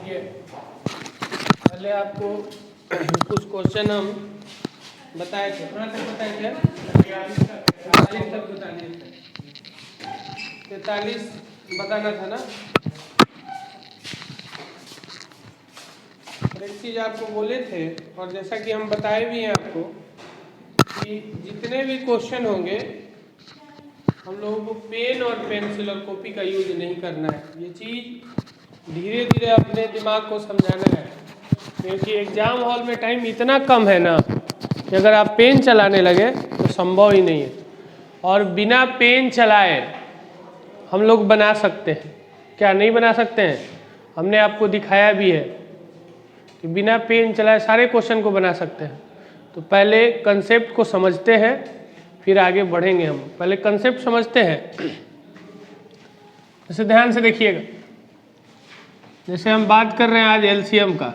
देखिए, पहले आपको कुछ क्वेश्चन हम बताए थे, थोड़ा तक बताए थे, 43 तक बता दिए थे, 43 बताना था ना। एक चीज़ आपको बोले थे और जैसा कि हम बताए भी हैं आपको कि जितने भी क्वेश्चन होंगे हम लोगों को पेन और पेंसिल और कॉपी का यूज नहीं करना है। ये चीज़ धीरे धीरे अपने दिमाग को समझाना है, क्योंकि एग्ज़ाम हॉल में टाइम इतना कम है ना कि अगर आप पेन चलाने लगे तो संभव ही नहीं है। और बिना पेन चलाए हम लोग बना सकते हैं, क्या नहीं बना सकते हैं? हमने आपको दिखाया भी है कि बिना पेन चलाए सारे क्वेश्चन को बना सकते हैं। तो पहले कंसेप्ट को समझते हैं, फिर आगे बढ़ेंगे। हम पहले कंसेप्ट समझते हैं। जैसे ध्यान से देखिएगा, जैसे हम बात कर रहे हैं आज एलसीएम का,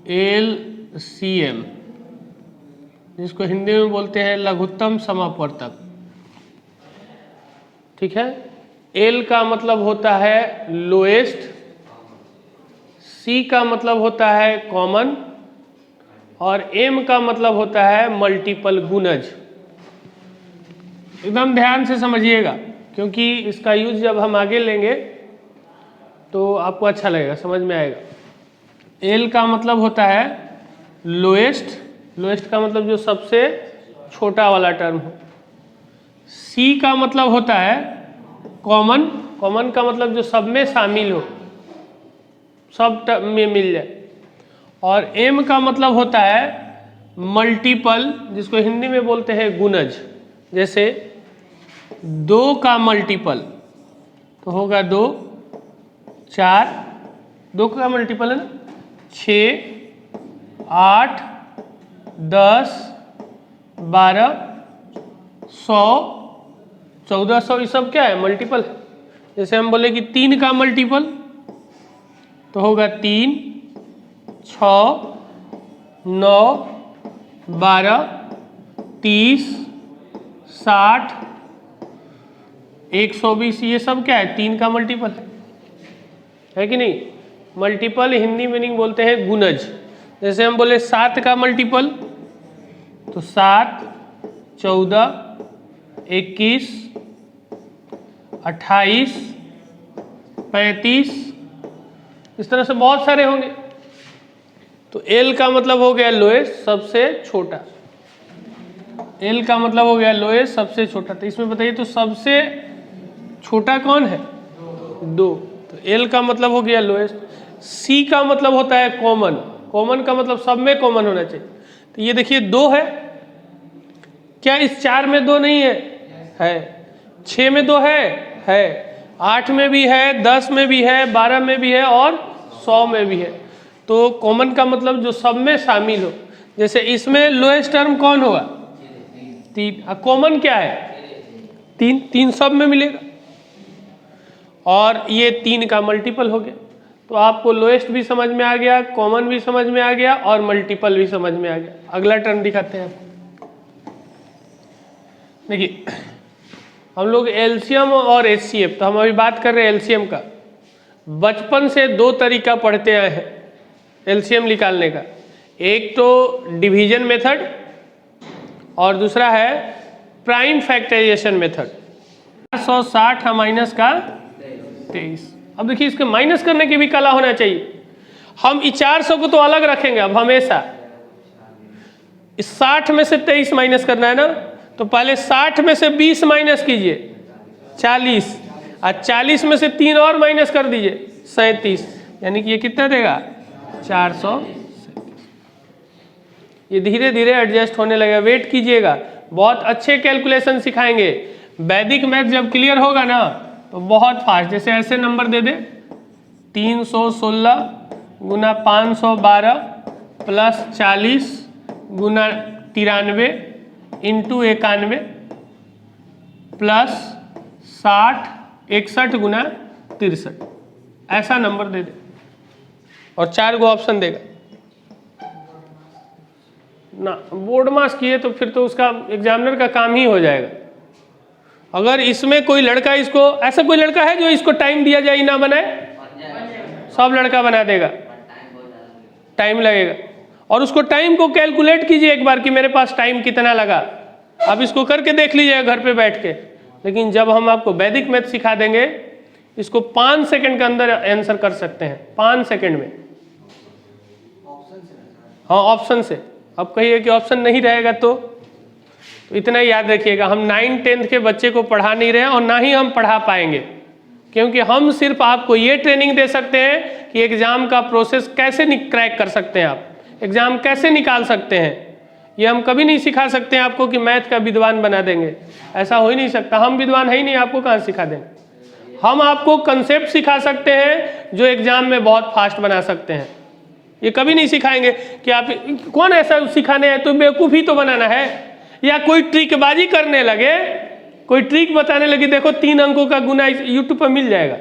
एलसीएम जिसको हिंदी में बोलते हैं लघुत्तम समापवर्तक, ठीक है। एल का मतलब होता है लोएस्ट, सी का मतलब होता है कॉमन और एम का मतलब होता है मल्टीपल गुणज। एकदम ध्यान से समझिएगा, क्योंकि इसका यूज जब हम आगे लेंगे तो आपको अच्छा लगेगा, समझ में आएगा। एल का मतलब होता है लोएस्ट, लोएस्ट का मतलब जो सबसे छोटा वाला टर्म हो। सी का मतलब होता है कॉमन, कॉमन का मतलब जो सब में शामिल हो, सब में मिल जाए। और एम का मतलब होता है मल्टीपल, जिसको हिंदी में बोलते हैं गुणज। जैसे 2 का मल्टीपल तो होगा 2, 4, 2 का मल्टीपल है ना, 6, 8, 10, 12, 100, 1400, ये सब क्या है? मल्टीपल है। जैसे हम बोले कि 3 का मल्टीपल तो होगा 3, 6, 9, 12, 30, 60, 120, ये सब क्या है? 3 का मल्टीपल है कि नहीं? मल्टीपल हिंदी मीनिंग बोलते हैं गुणज। जैसे हम बोले 7 का मल्टीपल तो 7, 14, 21, 28, 35, इस तरह से बहुत सारे होंगे। तो एल का मतलब हो गया लोएस्ट, सबसे छोटा। एल का मतलब हो गया लोएस्ट, सबसे छोटा। तो इसमें बताइए तो सबसे छोटा कौन है? 2। तो एल का मतलब हो गया लोएस्ट। सी का मतलब होता है कॉमन, कॉमन का मतलब सब में कॉमन होना चाहिए। तो ये देखिए 2 है, क्या इस 4 में 2 नहीं है? है। 6 में 2 है। 8 में भी है, 10 में भी है, 12 में भी है और 100 में भी है। तो कॉमन का मतलब जो सब में शामिल हो। जैसे इसमें लोएस्ट टर्म कौन होगा? 3। कॉमन क्या है? 3, 3 सब में मिलेगा। और ये 3 का मल्टीपल हो गया। तो आपको लोएस्ट भी समझ में आ गया, कॉमन भी समझ में आ गया और मल्टीपल भी समझ में आ गया। अगला टर्म दिखाते हैं आपको। देखिए, हम लोग एलसीएम और एचसीएफ, तो हम अभी बात कर रहे हैं एलसीएम का। बचपन से 2 तरीका पढ़ते आए हैं एलसीएम निकालने का। एक तो डिवीजन मेथड और दूसरा है प्राइम फैक्टराइजेशन मेथड। 460 माइनस का 23। अब देखिए, इसके माइनस करने की भी कला होना चाहिए। हम इस 400 को तो अलग रखेंगे अब हमेशा। इस 60 में से 23 माइनस करना है ना, तो पहले 60 में से 20 माइनस कीजिए, 40, और 40 में से 3 और माइनस कर दीजिए, 37। यानी कि ये कितना देगा? 437। ये धीरे धीरे एडजस्ट होने लगेगा, वेट कीजिएगा। बहुत अच्छे कैलकुलेशन सिखाएंगे। वैदिक मैथ जब क्लियर होगा ना तो बहुत फास्ट। जैसे ऐसे नंबर दे दे, 316 गुना 512 प्लस 40 गुना 93 इंटू 91 प्लस 60 61 गुना 63, ऐसा नंबर दे दे और 4 गो ऑप्शन देगा ना। बोर्ड मास किए तो फिर तो उसका एग्जामिनर का काम ही हो जाएगा। अगर इसमें कोई लड़का इसको, ऐसा कोई लड़का है जो इसको टाइम दिया जाए ना बनाए? सब लड़का बना देगा, टाइम लगेगा। और उसको टाइम को कैलकुलेट कीजिए एक बार कि मेरे पास टाइम कितना लगा, आप इसको करके देख लीजिएगा घर पे बैठ के। लेकिन जब हम आपको वैदिक मैथ सिखा देंगे, इसको 5 सेकंड के अंदर आंसर कर सकते हैं, 5 सेकंड में। हाँ, ऑप्शन से। अब कहिए कि ऑप्शन नहीं रहेगा तो इतना याद रखिएगा, हम 9th-10th के बच्चे को पढ़ा नहीं रहे हैं और ना ही हम पढ़ा पाएंगे, क्योंकि हम सिर्फ आपको ये ट्रेनिंग दे सकते हैं कि एग्जाम का प्रोसेस कैसे क्रैक कर सकते हैं, आप एग्जाम कैसे निकाल सकते हैं। ये हम कभी नहीं सिखा सकते हैं आपको कि मैथ का विद्वान बना देंगे, ऐसा हो ही नहीं सकता। हम विद्वान है ही नहीं, आपको कहाँ सिखा देंगे। हम आपको कंसेप्ट सिखा सकते हैं जो एग्जाम में बहुत फास्ट बना सकते हैं। ये कभी नहीं सिखाएंगे कि आप, कौन ऐसा सिखाने है तो बेवकूफ़ी तो बनाना है, या कोई ट्रिकबाजी करने लगे, कोई ट्रिक बताने लगे, देखो 3 अंकों का गुना यूट्यूब पर मिल जाएगा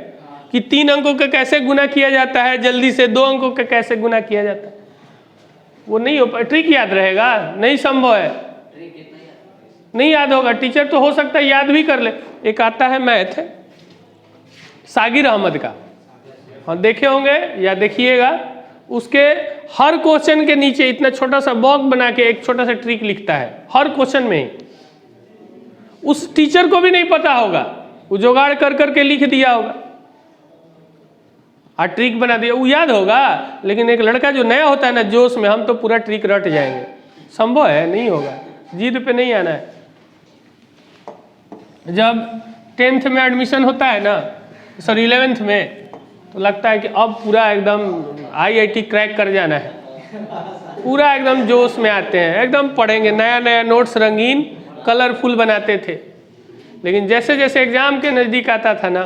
कि 3 अंकों का कैसे गुना किया जाता है जल्दी से, 2 अंकों का कैसे गुना किया जाता है। वो नहीं हो पाए, ट्रिक याद रहेगा? नहीं संभव है, नहीं याद होगा। टीचर तो हो सकता है याद भी कर ले। एक आता है मैथ सागिर अहमद का, हाँ देखे होंगे या देखिएगा, उसके हर क्वेश्चन के नीचे इतना छोटा सा बॉक्स बना के एक छोटा सा ट्रिक लिखता है, हर क्वेश्चन में ही। उस टीचर को भी नहीं पता होगा, वो जुगाड़ कर करके लिख दिया होगा और ट्रिक बना दिया, वो याद होगा। लेकिन एक लड़का जो नया होता है ना, जोश में, हम तो पूरा ट्रिक रट जाएंगे। संभव है? नहीं होगा, जिद पे नहीं आना है। जब 10th में एडमिशन होता है ना, सॉरी 11th में, तो लगता है कि अब पूरा एकदम IIT क्रैक कर जाना है, पूरा एकदम जोश में आते हैं, एकदम पढ़ेंगे, नया नया नोट्स रंगीन कलरफुल बनाते थे। लेकिन जैसे जैसे एग्ज़ाम के नज़दीक आता था ना,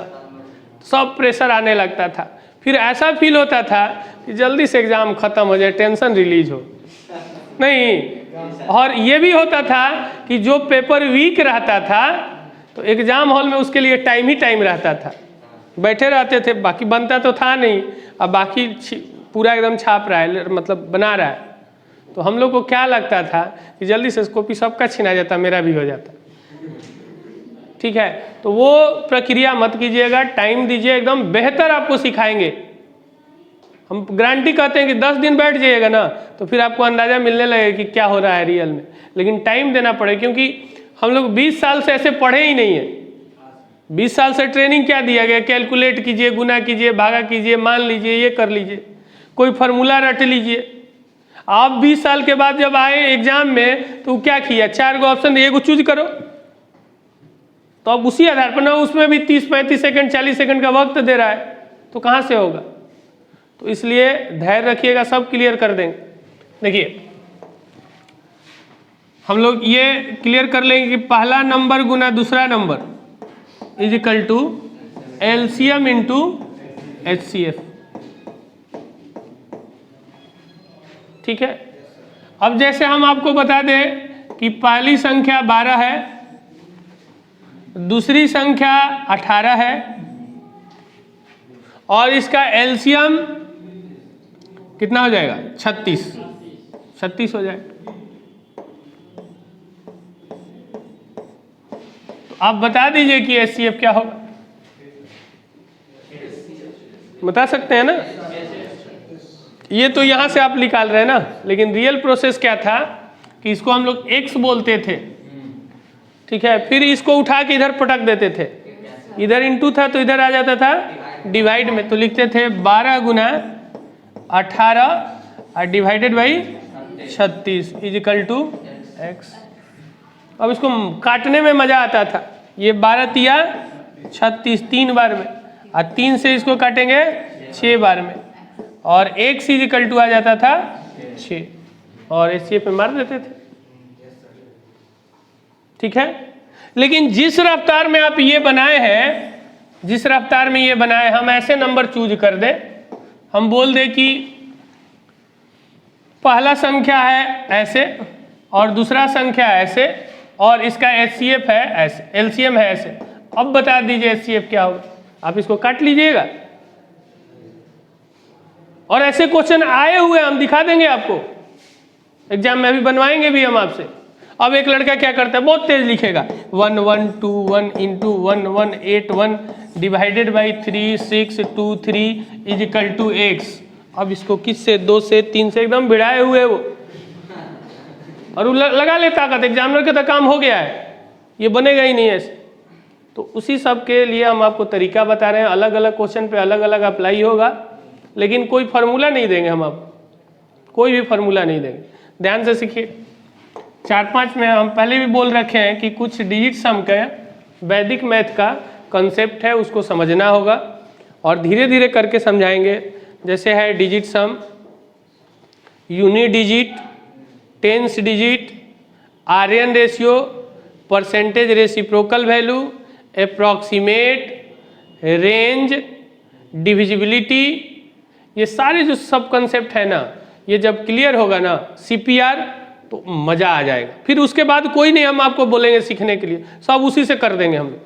सब प्रेशर आने लगता था। फिर ऐसा फील होता था कि जल्दी से एग्ज़ाम ख़त्म हो जाए, टेंशन रिलीज हो। नहीं, और ये भी होता था कि जो पेपर वीक रहता था तो एग्ज़ाम हॉल में उसके लिए टाइम ही टाइम रहता था, बैठे रहते थे, बाकी बनता तो था नहीं, अब बाकी पूरा एकदम छाप रहा है, मतलब बना रहा है। तो हम लोग को क्या लगता था कि जल्दी से कॉपी सबका छिना जाता, मेरा भी हो जाता। ठीक है, तो वो प्रक्रिया मत कीजिएगा, टाइम दीजिए, एकदम बेहतर आपको सिखाएंगे। हम गारंटी कहते हैं कि 10 दिन बैठ जाइएगा ना, तो फिर आपको अंदाज़ा मिलने लगेगा कि क्या हो रहा है रियल में। लेकिन टाइम देना पड़े, क्योंकि हम लोग 20 साल से ऐसे पढ़े ही नहीं है। 20 साल से ट्रेनिंग क्या दिया गया? कैलकुलेट कीजिए, गुना कीजिए, भागा कीजिए, मान लीजिए, ये कर लीजिए, कोई फार्मूला रट लीजिए। आप 20 साल के बाद जब आए एग्जाम में तो क्या किया? 4 गो ऑप्शन, एगो चूज करो, तो अब उसी आधार पर ना, उसमें भी 30-35 सेकंड 40 सेकंड का वक्त दे रहा है, तो कहाँ से होगा? तो इसलिए धैर्य रखिएगा, सब क्लियर कर देंगे। देखिए, हम लोग ये क्लियर कर लेंगे कि पहला नंबर गुना दूसरा number is equal to LCM into HCF। ठीक है, अब जैसे हम आपको बता दें कि पहली संख्या 12 है, दूसरी संख्या 18 है, और इसका LCM कितना हो जाएगा? 36 हो जाएगा। तो आप बता दीजिए कि HCF क्या होगा, बता सकते हैं ना? ये तो यहाँ से आप निकाल रहे हैं ना, लेकिन रियल प्रोसेस क्या था कि इसको हम लोग x बोलते थे, ठीक है, फिर इसको उठा के इधर पटक देते थे, इधर इंटू था तो इधर आ जाता था डिवाइड में, तो लिखते थे 12 गुना 18 divided by 36 is equal to x। अब इसको काटने में मजा आता था, ये 12 तिया 36 3 बार में, और 3 से इसको काटेंगे 6 बार में, और x इज इक्वल टू आ जाता था 6, और HCF में मार देते थे। ठीक है, लेकिन जिस रफ्तार में आप ये बनाए हैं, जिस रफ्तार में ये बनाए, हम ऐसे नंबर चूज कर दें, हम बोल दें कि पहला संख्या है ऐसे और दूसरा संख्या ऐसे, और इसका HCF है ऐसे, LCM है ऐसे। अब बता दीजिए HCF क्या होगा, आप इसको काट लीजिएगा। और ऐसे क्वेश्चन आए हुए हम दिखा देंगे आपको, एग्जाम में भी बनवाएंगे भी हम आपसे। अब एक लड़का क्या करता है, बहुत तेज लिखेगा 1 1 2 1 into 1 1 8 1 divided by 3 6 2 3 is equal to x. अब इसको किस से, 2 से 3 से एकदम भिड़ाए हुए वो, और वो लगा ले ताकत, एग्जामिनर का तो काम हो गया है, ये बनेगा ही नहीं ऐसे। तो उसी सब के लिए हम आपको तरीका बता रहे हैं, अलग अलग क्वेश्चन पे अलग अलग अप्लाई होगा, लेकिन कोई फार्मूला नहीं देंगे हम आपको, कोई भी फार्मूला नहीं देंगे। ध्यान से सीखिए। 4-5 में हम पहले भी बोल रखे हैं कि कुछ डिजिट सम का वैदिक मैथ का कंसेप्ट है, उसको समझना होगा और धीरे धीरे करके समझाएंगे। जैसे है digit sum, unit digit, tens digit, आर्यन ratio, percentage reciprocal value, approximate, range, divisibility, ये सारे जो सब कंसेप्ट है ना, ये जब क्लियर होगा ना CPR, तो मज़ा आ जाएगा। फिर उसके बाद कोई नहीं हम आपको बोलेंगे सीखने के लिए, सब उसी से कर देंगे हम लोग,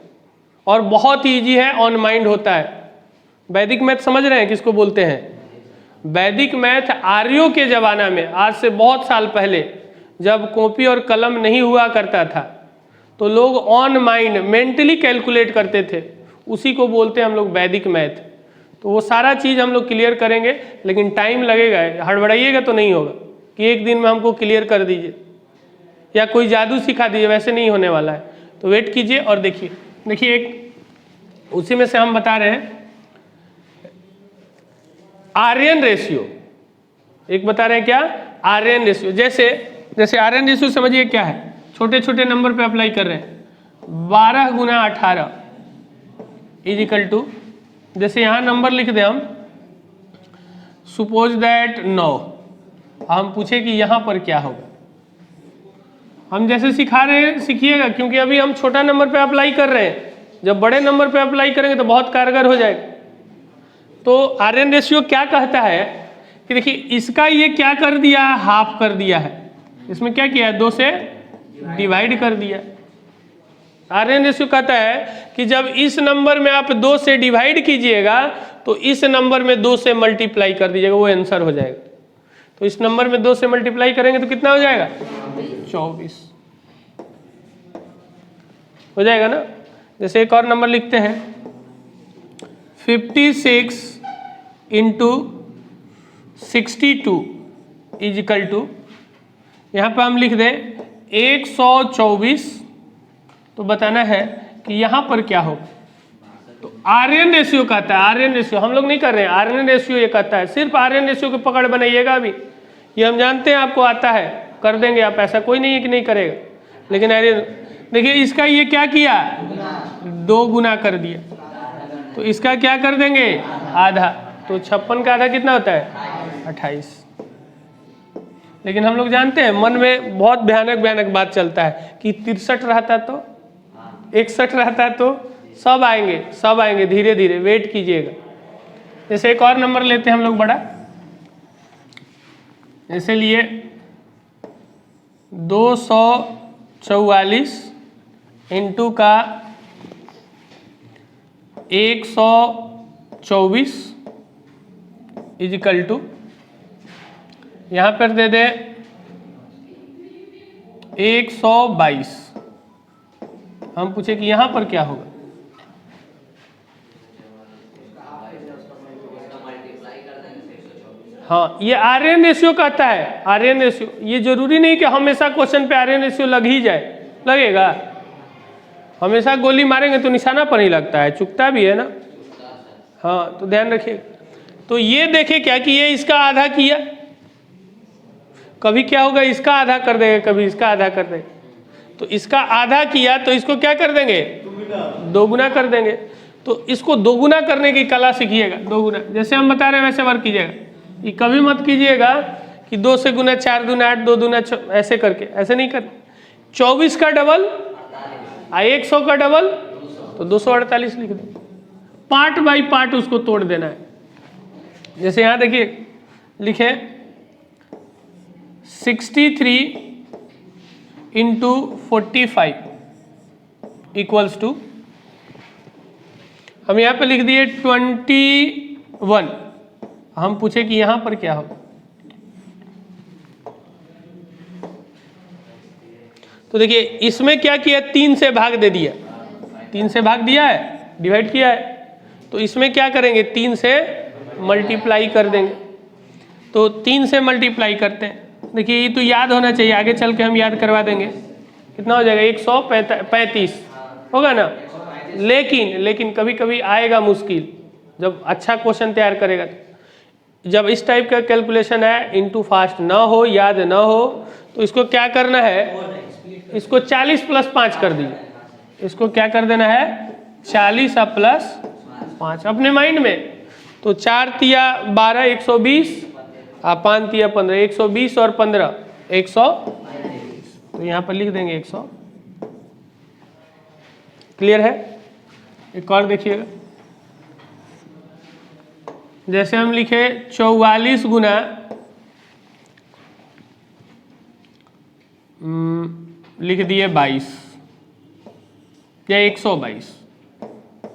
और बहुत ईजी है, ऑन माइंड होता है। वैदिक मैथ समझ रहे हैं किसको बोलते हैं? वैदिक मैथ आर्यों के ज़माना में, आज से बहुत साल पहले, जब कॉपी और कलम नहीं हुआ करता था, तो लोग ऑन माइंड मेंटली कैलकुलेट करते थे, उसी को बोलते हैं हम लोग वैदिक मैथ। तो वो सारा चीज़ हम लोग क्लियर करेंगे, लेकिन टाइम लगेगा, हड़बड़ाइएगा तो नहीं होगा कि एक दिन में हमको क्लियर कर दीजिए या कोई जादू सिखा दीजिए, वैसे नहीं होने वाला है। तो वेट कीजिए और देखिए। देखिए एक उसी में से हम बता रहे हैं आर्यन रेशियो, एक बता रहे हैं क्या, आर्यन रेशियो। जैसे आर्यन रेशियो समझिए क्या है, छोटे छोटे नंबर पे अप्लाई कर रहे हैं। 12 गुना 18 इज इक्वल टू, जैसे यहाँ नंबर लिख दें हम, सपोज दैट 9, हम पूछे कि यहाँ पर क्या होगा। हम जैसे सिखा रहे हैं सीखिएगा, क्योंकि अभी हम छोटा नंबर पे अप्लाई कर रहे हैं, जब बड़े नंबर पे अप्लाई करेंगे तो बहुत कारगर हो जाएगा। तो आर्यन रेशियो क्या कहता है कि देखिए इसका ये क्या कर दिया, हाफ कर दिया है, इसमें क्या किया है, 2 से डिवाइड कर दिया। आर्यन रेशियो कहता है कि जब इस नंबर में आप 2 से डिवाइड कीजिएगा तो इस नंबर में 2 से मल्टीप्लाई कर दीजिएगा, वो आंसर हो जाएगा। तो इस नंबर में 2 से मल्टीप्लाई करेंगे तो कितना हो जाएगा, 24 हो जाएगा ना। जैसे एक और नंबर लिखते हैं 56 इंटू 62 इज इक्वल टू, यहाँ पर हम लिख दें 124, तो बताना है कि यहाँ पर क्या होगा। तो आर्यन रेशियो कहता है, आर्यन रेशियो हम लोग नहीं कर रहे हैं, आर्यन रेशियो ये कहता है। सिर्फ आर्यन रेशियो की पकड़ बनाइएगा, अभी ये हम जानते हैं आपको आता है, कर देंगे आप, ऐसा कोई नहीं है कि नहीं करेगा। लेकिन आर्यन देखिए इसका ये क्या किया, 2 गुना कर दिया, तो इसका क्या कर देंगे, आधा। तो 56 का आधा कितना होता है, 28। लेकिन हम लोग जानते हैं मन में बहुत भयानक भयानक बात चलता है कि 63 रहता तो, 61 रहता तो, सब आएंगे धीरे धीरे, वेट कीजिएगा। जैसे एक और नंबर लेते हैं हम लोग बड़ा, जैसे लिए 244 इंटू का 124 इज इक्वल टू, यहाँ पर दे दे 122। हम पूछे कि यहाँ पर क्या होगा, हाँ ये आर्यन रेशियो कहता है। आर्यन रेशियो, ये जरूरी नहीं कि हमेशा क्वेश्चन पे आर्यन रेशियो लग ही जाए, लगेगा। हमेशा गोली मारेंगे तो निशाना पर ही लगता है, चुकता भी है ना, हाँ तो ध्यान रखिए। तो ये देखे क्या कि ये इसका आधा किया, कभी क्या होगा इसका आधा कर देंगे, कभी इसका आधा कर देंगे। तो इसका आधा किया तो इसको क्या कर देंगे, 2 गुना कर देंगे। तो इसको 2 गुना करने की कला सीखिएगा, 2 गुना जैसे हम बता रहे हैं वैसे वर्क कीजिएगा। ये कभी मत कीजिएगा कि 2 से गुना 4 दूना 8, 2 दूना 6, ऐसे करके, ऐसे नहीं कर। 24 का डबल 100 का डबल तो 248 लिख दो, पार्ट बाई पार्ट उसको तोड़ देना है। जैसे यहाँ देखिए लिखे 63 इंटू 45 इक्वल्स टू, हम यहाँ पे लिख दिए 21। हम पूछे कि यहाँ पर क्या होगा, तो देखिए इसमें क्या किया, 3 से भाग दे दिया, 3 से भाग दिया है, डिवाइड किया है। तो इसमें क्या करेंगे, 3 से मल्टीप्लाई कर देंगे। तो 3 से मल्टीप्लाई करते हैं, देखिए ये तो याद होना चाहिए, आगे चल के हम याद करवा देंगे। कितना हो जाएगा, 135 होगा ना। लेकिन कभी कभी आएगा मुश्किल, जब अच्छा क्वेश्चन तैयार करेगा तो। जब इस टाइप का कैलकुलेशन है, इनटू फास्ट ना हो, याद ना हो, तो इसको क्या करना है, इसको 40 + 5 कर दीजिए। इसको क्या कर देना है, 40 + 5 अपने माइंड में। तो 4 तिया 12 120, 5 तिया 15, 120 और 15 100। तो यहाँ पर लिख देंगे 100। क्लियर है। एक और देखिएगा, जैसे हम लिखे 44 गुना लिख दिए 22 या 122,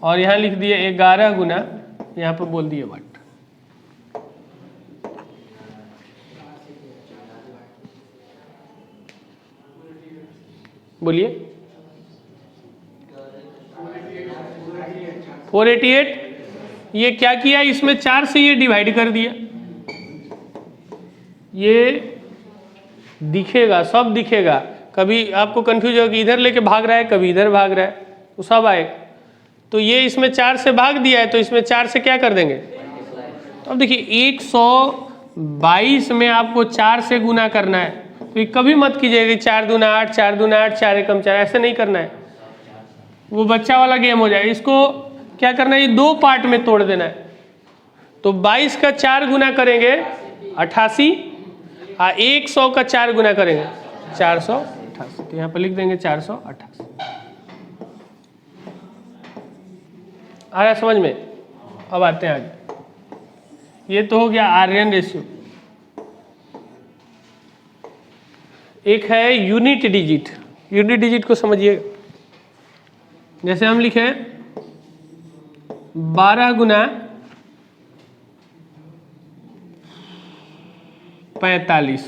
और यहाँ लिख दिए 11 गुना, यहाँ पर बोल दिए वाट। बोलिए 488। ये क्या किया, इसमें 4 से ये डिवाइड कर दिया। ये दिखेगा, सब दिखेगा। कभी आपको कंफ्यूज होगा कि इधर लेके भाग रहा है, कभी इधर भाग रहा है, तो सब आएगा। तो ये इसमें 4 से भाग दिया है, तो इसमें 4 से क्या कर देंगे। तो अब देखिए 122 में आपको 4 से गुना करना है। तो ये कभी मत कीजिएगा कि 4 दूना 8, 4 दूना 8, 4 एकम 4, ऐसे नहीं करना है, वो बच्चा वाला गेम हो जाएगा। इसको क्या करना है, ये 2 पार्ट में तोड़ देना है। तो 22 का 4 गुना करेंगे 88, 100 का 4 गुना करेंगे 488। तो यहाँ पर लिख देंगे 488। आ रहा समझ में। अब आते हैं आगे। ये तो हो गया आर्यन रेशियो। एक है यूनिट डिजिट। यूनिट डिजिट को समझिएगा। जैसे हम लिखे 12 गुना 45,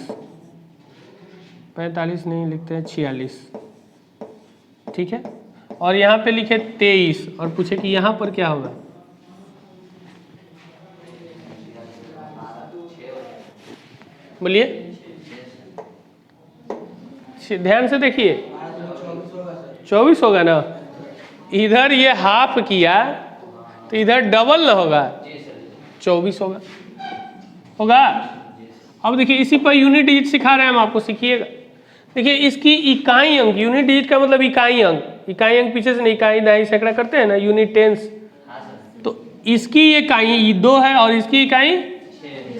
45 नहीं लिखते हैं 46, ठीक है। और यहाँ पे लिखे 23 और पूछे कि यहाँ पर क्या होगा। बोलिए, ध्यान से देखिए, 24 होगा ना। इधर ये हाफ किया तो इधर डबल ना होगा, 24 होगा, होगा। अब देखिए इसी पर यूनिट डिजिट सिखा रहे हैं हम आपको, सीखिएगा। देखिए इसकी इकाई अंक, यूनिट डिजिट का मतलब इकाई अंक। इकाई अंक पीछे से नहीं, इकाई दहाई सैकड़ा करते हैं ना, यूनिट टेंस। तो इसकी इकाई 2 है और इसकी इकाई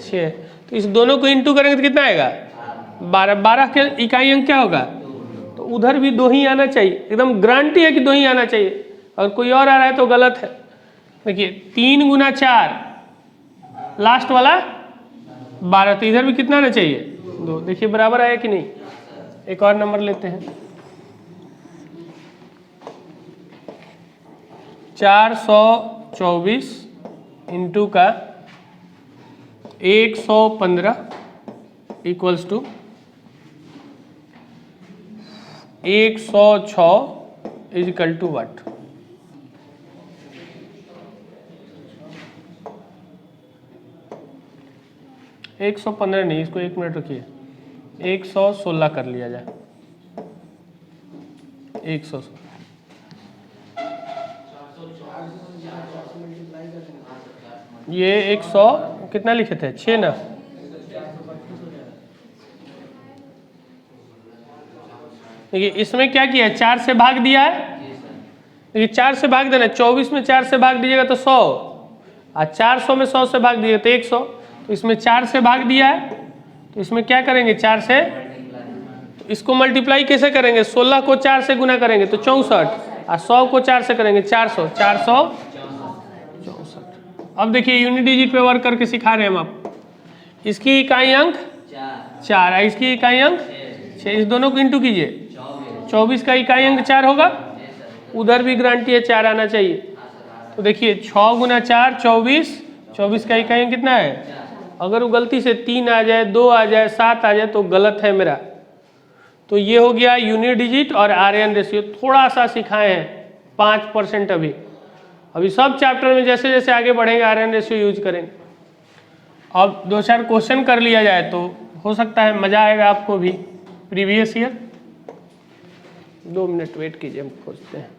6। तो इस दोनों को इंटू करेंगे तो कितना आएगा, 12। 12 के इकाई अंक क्या होगा, तो उधर भी 2 ही आना चाहिए, एकदम गारंटी है कि 2 ही आना चाहिए। और कोई और आ रहा है तो गलत है। देखिए 3 गुना 4, लास्ट वाला 12, तो इधर भी कितना आना चाहिए, 2। देखिए बराबर आया कि नहीं। एक और नंबर लेते हैं, 424 इंटू का 115 इक्वल्स टू 106 इजिकल टू वाट। एक 115 नहीं, इसको 1 मिनट रखिए, 116 कर लिया जाए, 116। ये 100 कितना लिखे थे, 6 ना। देखिए इसमें क्या किया है, 4 से भाग दिया है। देखिए 4 से भाग देना, 24 में 4 से भाग दीजिएगा तो 100, और 400 में 100 से भाग दीजिएगा तो 100। तो इसमें 4 से भाग दिया है, तो इसमें क्या करेंगे, 4 से, तो इसको मल्टीप्लाई कैसे करेंगे, 16 को 4 से गुना करेंगे तो 64, और 100 को 4 से करेंगे 400, 464। अब देखिए यूनिट डिजिट पे वर्क करके सिखा रहे हैं हम आपको। इसकी इकाई अंक 4, इसकी इकाई अंक 6, इस दोनों को इंटू कीजिए। 24 का इकाई अंक 4 होगा, उधर भी गारंटी है 4 आना चाहिए। तो देखिए 6 गुना 4 24, 24 का इकाई अंक कितना है। अगर वो गलती से 3 आ जाए, 2 आ जाए, 7 आ जाए तो गलत है मेरा। तो ये हो गया यूनिट डिजिट और आर्यन रेशियो, थोड़ा सा सिखाए हैं 5% अभी सब चैप्टर में जैसे जैसे आगे बढ़ेंगे आर्यन रेशियो यूज करेंगे। अब 2-4 क्वेश्चन कर लिया जाए तो हो सकता है मज़ा आएगा आपको भी। प्रीवियस ईयर 2 मिनट वेट कीजिए, हम खोजते हैं।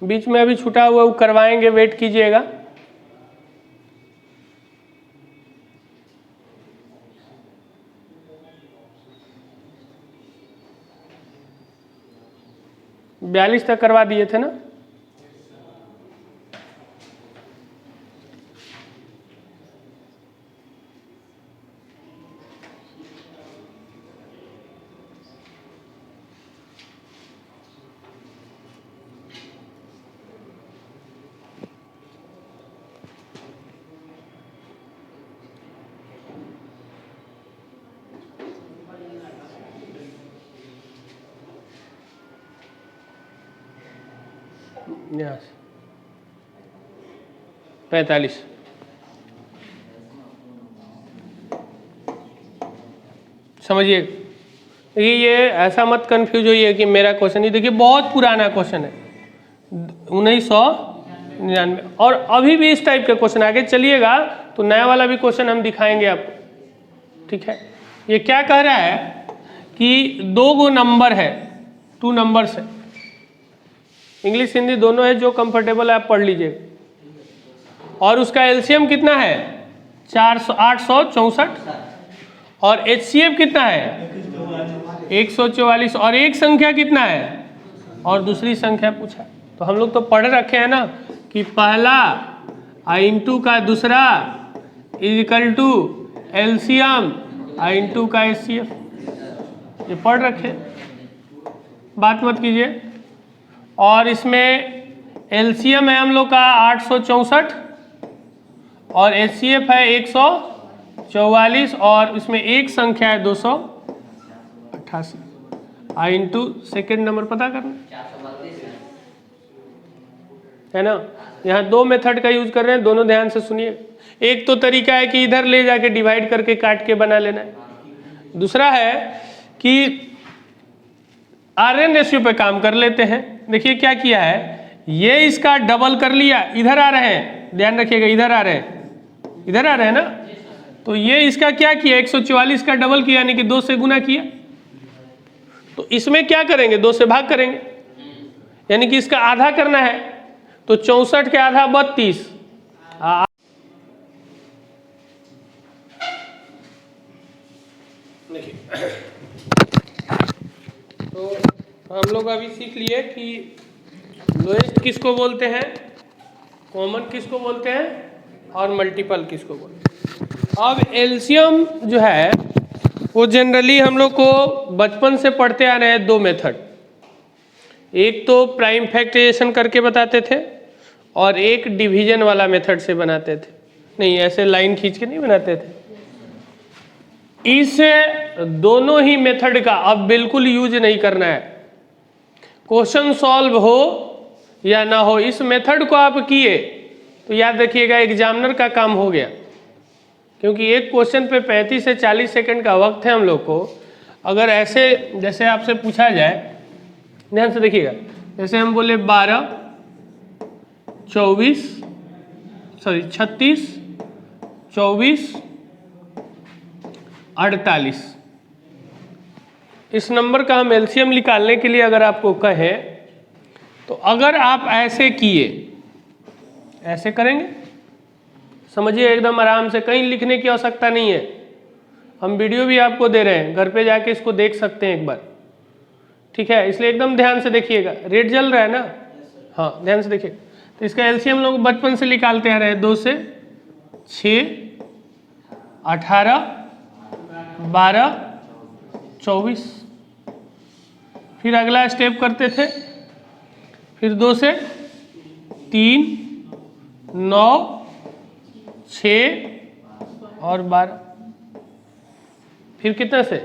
बीच में अभी छूटा हुआ वो करवाएंगे, वेट कीजिएगा। बयालीस तक करवा दिए थे ना? यहाँ से 45। समझिए, ये ऐसा मत कंफ्यूज होइए कि मेरा क्वेश्चन ही, देखिए बहुत पुराना क्वेश्चन है 1999, और अभी भी इस टाइप के क्वेश्चन आगे चलिएगा तो नया वाला भी क्वेश्चन हम दिखाएंगे आपको। ठीक है, ये क्या कह रहा है कि 2 गो नंबर है, 2 नंबर्स है, इंग्लिश हिंदी दोनों है, जो कंफर्टेबल है आप पढ़ लीजिएगा, और उसका एलसीएम कितना है 864 और एचसीएफ कितना है 144, और एक संख्या कितना है और दूसरी संख्या पूछा। तो हम लोग तो पढ़ रखे हैं ना कि पहला इंटू का दूसरा इक्वल टू एलसीएम इंटू का एचसीएफ, ये पढ़ रखे, बात मत कीजिए। और इसमें एलसीएम है हम लोग का 864 और एचसीएफ है 144, और इसमें एक संख्या है 288। इंटू सेकेंड नंबर पता करना है ना। यहाँ 2 मेथड का यूज कर रहे हैं, दोनों ध्यान से सुनिए। एक तो तरीका है कि इधर ले जाके डिवाइड करके काट के बना लेना है, दूसरा है कि आर्यन रेशियो पे काम कर लेते हैं। देखिए क्या किया है, ये इसका डबल कर लिया, इधर आ रहे हैं, ध्यान रखिएगा, इधर आ रहे हैं, इधर आ रहे हैं ना, तो ये इसका क्या किया 144 का डबल किया, यानी कि 2 से गुना किया। तो इसमें क्या करेंगे 2 से भाग करेंगे, यानी कि इसका आधा करना है, तो 64 के आधा 32। तो हम लोग अभी सीख लिए कि लोएस्ट किसको बोलते हैं, कॉमन किसको बोलते हैं, और मल्टीपल किसको बोलते हैं। अब एलसीएम जो है वो जनरली हम लोग को बचपन से पढ़ते आ रहे हैं 2 मेथड, एक तो प्राइम फैक्टराइजेशन करके बताते थे और एक डिवीजन वाला मेथड से बनाते थे, नहीं ऐसे लाइन खींच के नहीं बनाते थे। इस दोनों ही मेथड का अब बिल्कुल यूज नहीं करना है, क्वेश्चन सॉल्व हो या ना हो, इस मेथड को आप किए तो याद रखिएगा एग्जामिनर का काम हो गया, क्योंकि एक क्वेश्चन पे 35 से 40 सेकंड का वक्त है हम लोग को। अगर ऐसे जैसे आपसे पूछा जाए, ध्यान से देखिएगा, जैसे हम बोले 12 24 36 24 48, इस नंबर का हम एलसीएम निकालने के लिए अगर आपको कहें तो अगर आप ऐसे किए, ऐसे करेंगे, समझिए एकदम आराम से, कहीं लिखने की आवश्यकता नहीं है, हम वीडियो भी आपको दे रहे हैं, घर पे जाके इसको देख सकते हैं एक बार, ठीक है। इसलिए एकदम ध्यान से देखिएगा, रेड जल रहा है ना, हाँ ध्यान से देखिए। तो इसका एलसीएम लोग बचपन से निकालते आ रहे हैं, 2 से 6 18 12 24, फिर अगला स्टेप करते थे, फिर 2 से 3 9 6 और 12, फिर कितना से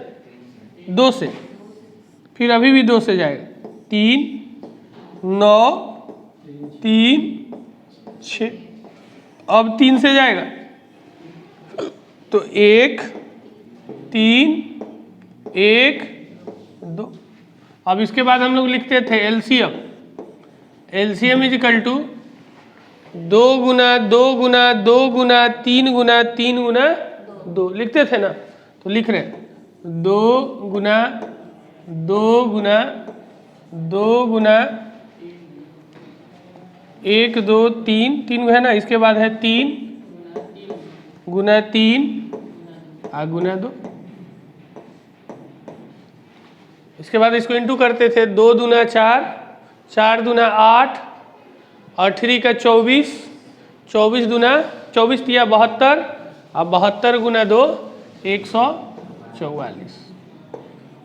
2 से, फिर अभी भी 2 से जाएगा, 3 9 3 6, अब 3 से जाएगा तो 1 3 1 2। अब इसके बाद हम लोग लिखते थे LCM, LCM is equal to 2 गुना 2 गुना 2 गुना 3 गुना 3 गुना 2 लिखते थे ना, तो लिख रहे 2 गुना 2 गुना 2 गुना 1 2 3 3 है ना, इसके बाद है 3 गुना 3 गुना 2। इसके बाद इसको इंटू करते थे 2 दूना 4, 4 दूना 8 और 3 का 24, 24 दूना 24 दिया 72 और 72 गुना 2 144।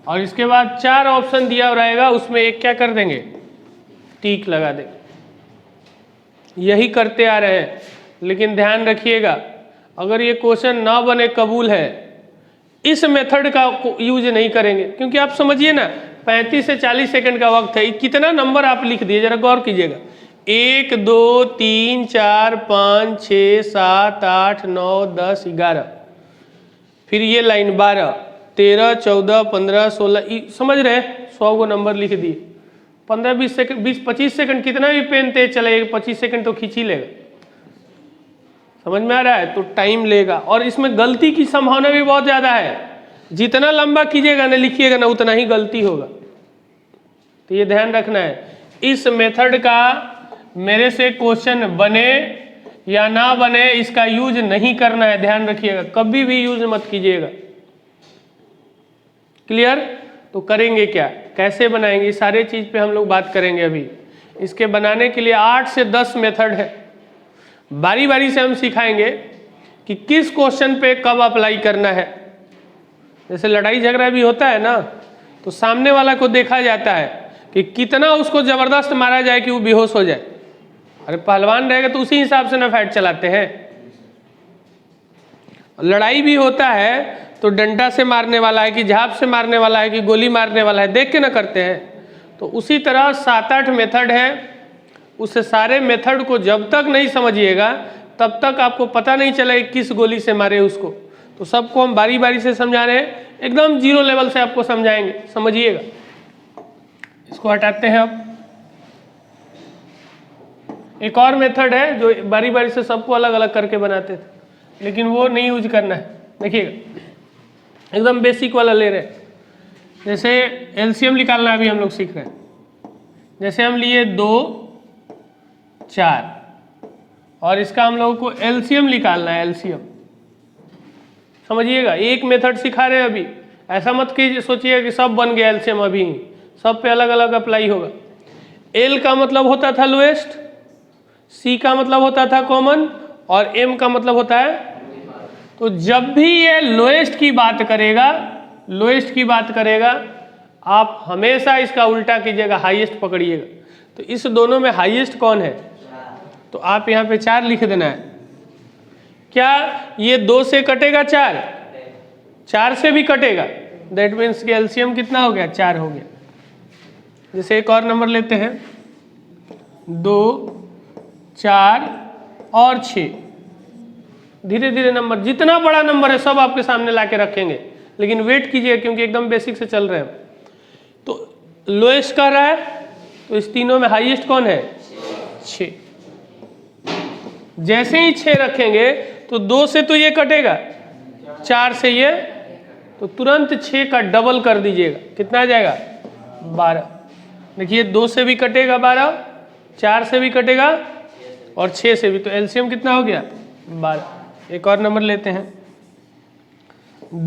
और इसके बाद 4 ऑप्शन दिया रहेगा, उसमें एक क्या कर देंगे, टिक लगा देंगे। यही करते आ रहे हैं, लेकिन ध्यान रखिएगा अगर ये क्वेश्चन ना बने कबूल है, इस मेथड का यूज नहीं करेंगे, क्योंकि आप समझिए ना 35 से 40 सेकंड का वक्त है, कितना नंबर आप लिख दिए, जरा गौर कीजिएगा। 1 2 3 4 5 6 7 8 9 10 11, फिर ये लाइन 12 13 14 15 16, समझ रहे हैं, 100 गो नंबर लिख दिए। 15-20 सेकंड 20-25 सेकंड कितना भी पेन तेज चलेगा, 25 सेकंड तो खींच ही लेगा। समझ में आ रहा है, तो टाइम लेगा और इसमें गलती की संभावना भी बहुत ज़्यादा है। जितना लंबा कीजिएगा ना, लिखिएगा ना, उतना ही गलती होगा। तो ये ध्यान रखना है, इस मेथड का मेरे से क्वेश्चन बने या ना बने इसका यूज नहीं करना है, ध्यान रखिएगा, कभी भी यूज मत कीजिएगा। क्लियर? तो करेंगे क्या, कैसे बनाएंगे, सारे चीज़ पे हम लोग बात करेंगे अभी। इसके बनाने के लिए 8 से 10 मेथड है, बारी बारी से हम सिखाएंगे कि किस क्वेश्चन पे कब अप्लाई करना है। जैसे लड़ाई झगड़ा भी होता है ना, तो सामने वाला को देखा जाता है कि कितना उसको ज़बरदस्त मारा जाए कि वो बेहोश हो जाए। अरे पहलवान रहेगा तो उसी हिसाब से ना फाइट चलाते हैं। लड़ाई भी होता है तो डंडा से मारने वाला है कि झाप से मारने वाला है कि गोली मारने वाला है, देख के ना करते हैं। तो उसी तरह 7-8 मेथड है, उस सारे मेथड को जब तक नहीं समझिएगा तब तक आपको पता नहीं चलेगा किस गोली से मारे उसको। तो सबको हम बारी बारी से समझा रहे हैं, एकदम 0 लेवल से आपको समझाएंगे, समझिएगा। इसको हटाते हैं। अब एक और मेथड है जो बारी बारी से सबको अलग अलग करके बनाते थे, लेकिन वो नहीं यूज करना है। देखिएगा एकदम बेसिक वाला ले रहे हैं। जैसे एलसीएम निकालना अभी हम लोग सीख रहे हैं। जैसे हम लिए 2 4 और इसका हम लोगों को एलसीएम निकालना है। एलसीएम समझिएगा, एक मेथड सिखा रहे हैं अभी, ऐसा मत कीजिए सोचिए कि सब बन गया एलसीएम, अभी ही सब पे अलग अलग अप्लाई होगा। एल का मतलब होता था लोएस्ट, सी का मतलब होता था कॉमन और एम का मतलब होता है। तो जब भी ये लोएस्ट की बात करेगा, लोएस्ट की बात करेगा, आप हमेशा इसका उल्टा कीजिएगा, हाईएस्ट पकड़िएगा। तो इस दोनों में हाईएस्ट कौन है, तो आप यहाँ पे 4 लिख देना है। क्या ये 2 से कटेगा 4, 4 से भी कटेगा, दैट मीन्स कि एलसीएम कितना हो गया, 4 हो गया। जैसे एक और नंबर लेते हैं, 2 4 और 6। धीरे धीरे नंबर, जितना बड़ा नंबर है सब आपके सामने ला के रखेंगे, लेकिन वेट कीजिए क्योंकि एकदम बेसिक से चल रहे हैं। तो लोएस्ट कर रहा है, तो इस तीनों में हाईएस्ट कौन है, 6। जैसे ही 6 रखेंगे तो 2 से तो ये कटेगा, 4 से ये, तो तुरंत 6 का डबल कर दीजिएगा, कितना आ जाएगा, 12। देखिए 2 से भी कटेगा 12, 4 से भी कटेगा और 6 से भी, तो एलसीएम कितना हो गया, 12। एक और नंबर लेते हैं,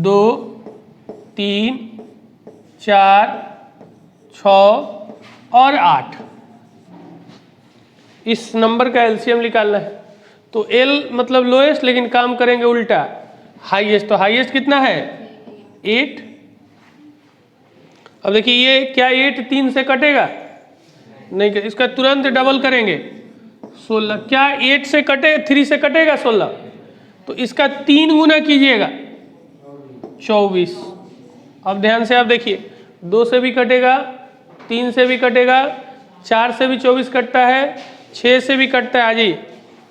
2 3 4 6 और 8। इस नंबर का एलसीएम निकालना है। तो एल मतलब लोएस्ट, लेकिन काम करेंगे उल्टा, हाईएस्ट। तो हाईएस्ट कितना है, 8। अब देखिए ये क्या 8 3 से कटेगा नहीं, इसका तुरंत डबल करेंगे, 16। क्या 8 से कटे, 3 से कटेगा 16, तो इसका 3 गुना कीजिएगा, 24। अब ध्यान से आप देखिए, 2 से भी कटेगा, 3 से भी कटेगा, 4 से भी 24 कटता है, 6 से भी कटता है। आ जाइए,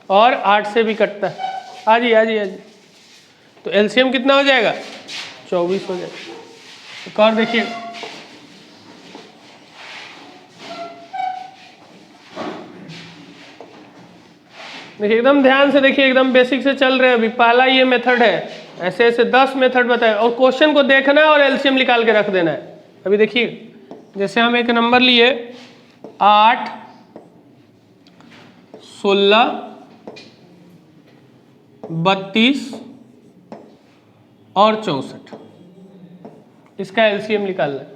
और 8 से भी कटता है। आ जी आ जी आ जी। तो एलसीएम कितना हो जाएगा? 24 हो जाएगा। एक और देखिए, देखिए एकदम ध्यान से देखिए, एकदम बेसिक से चल रहे हैं अभी। पहला ये मेथड है, ऐसे ऐसे 10 मेथड बताए और क्वेश्चन को देखना है और एलसीएम निकाल के रख देना है। अभी देखिए, जैसे हम एक नंबर लिए 8, 16, 32 और 64, इसका एलसीएम निकालना है।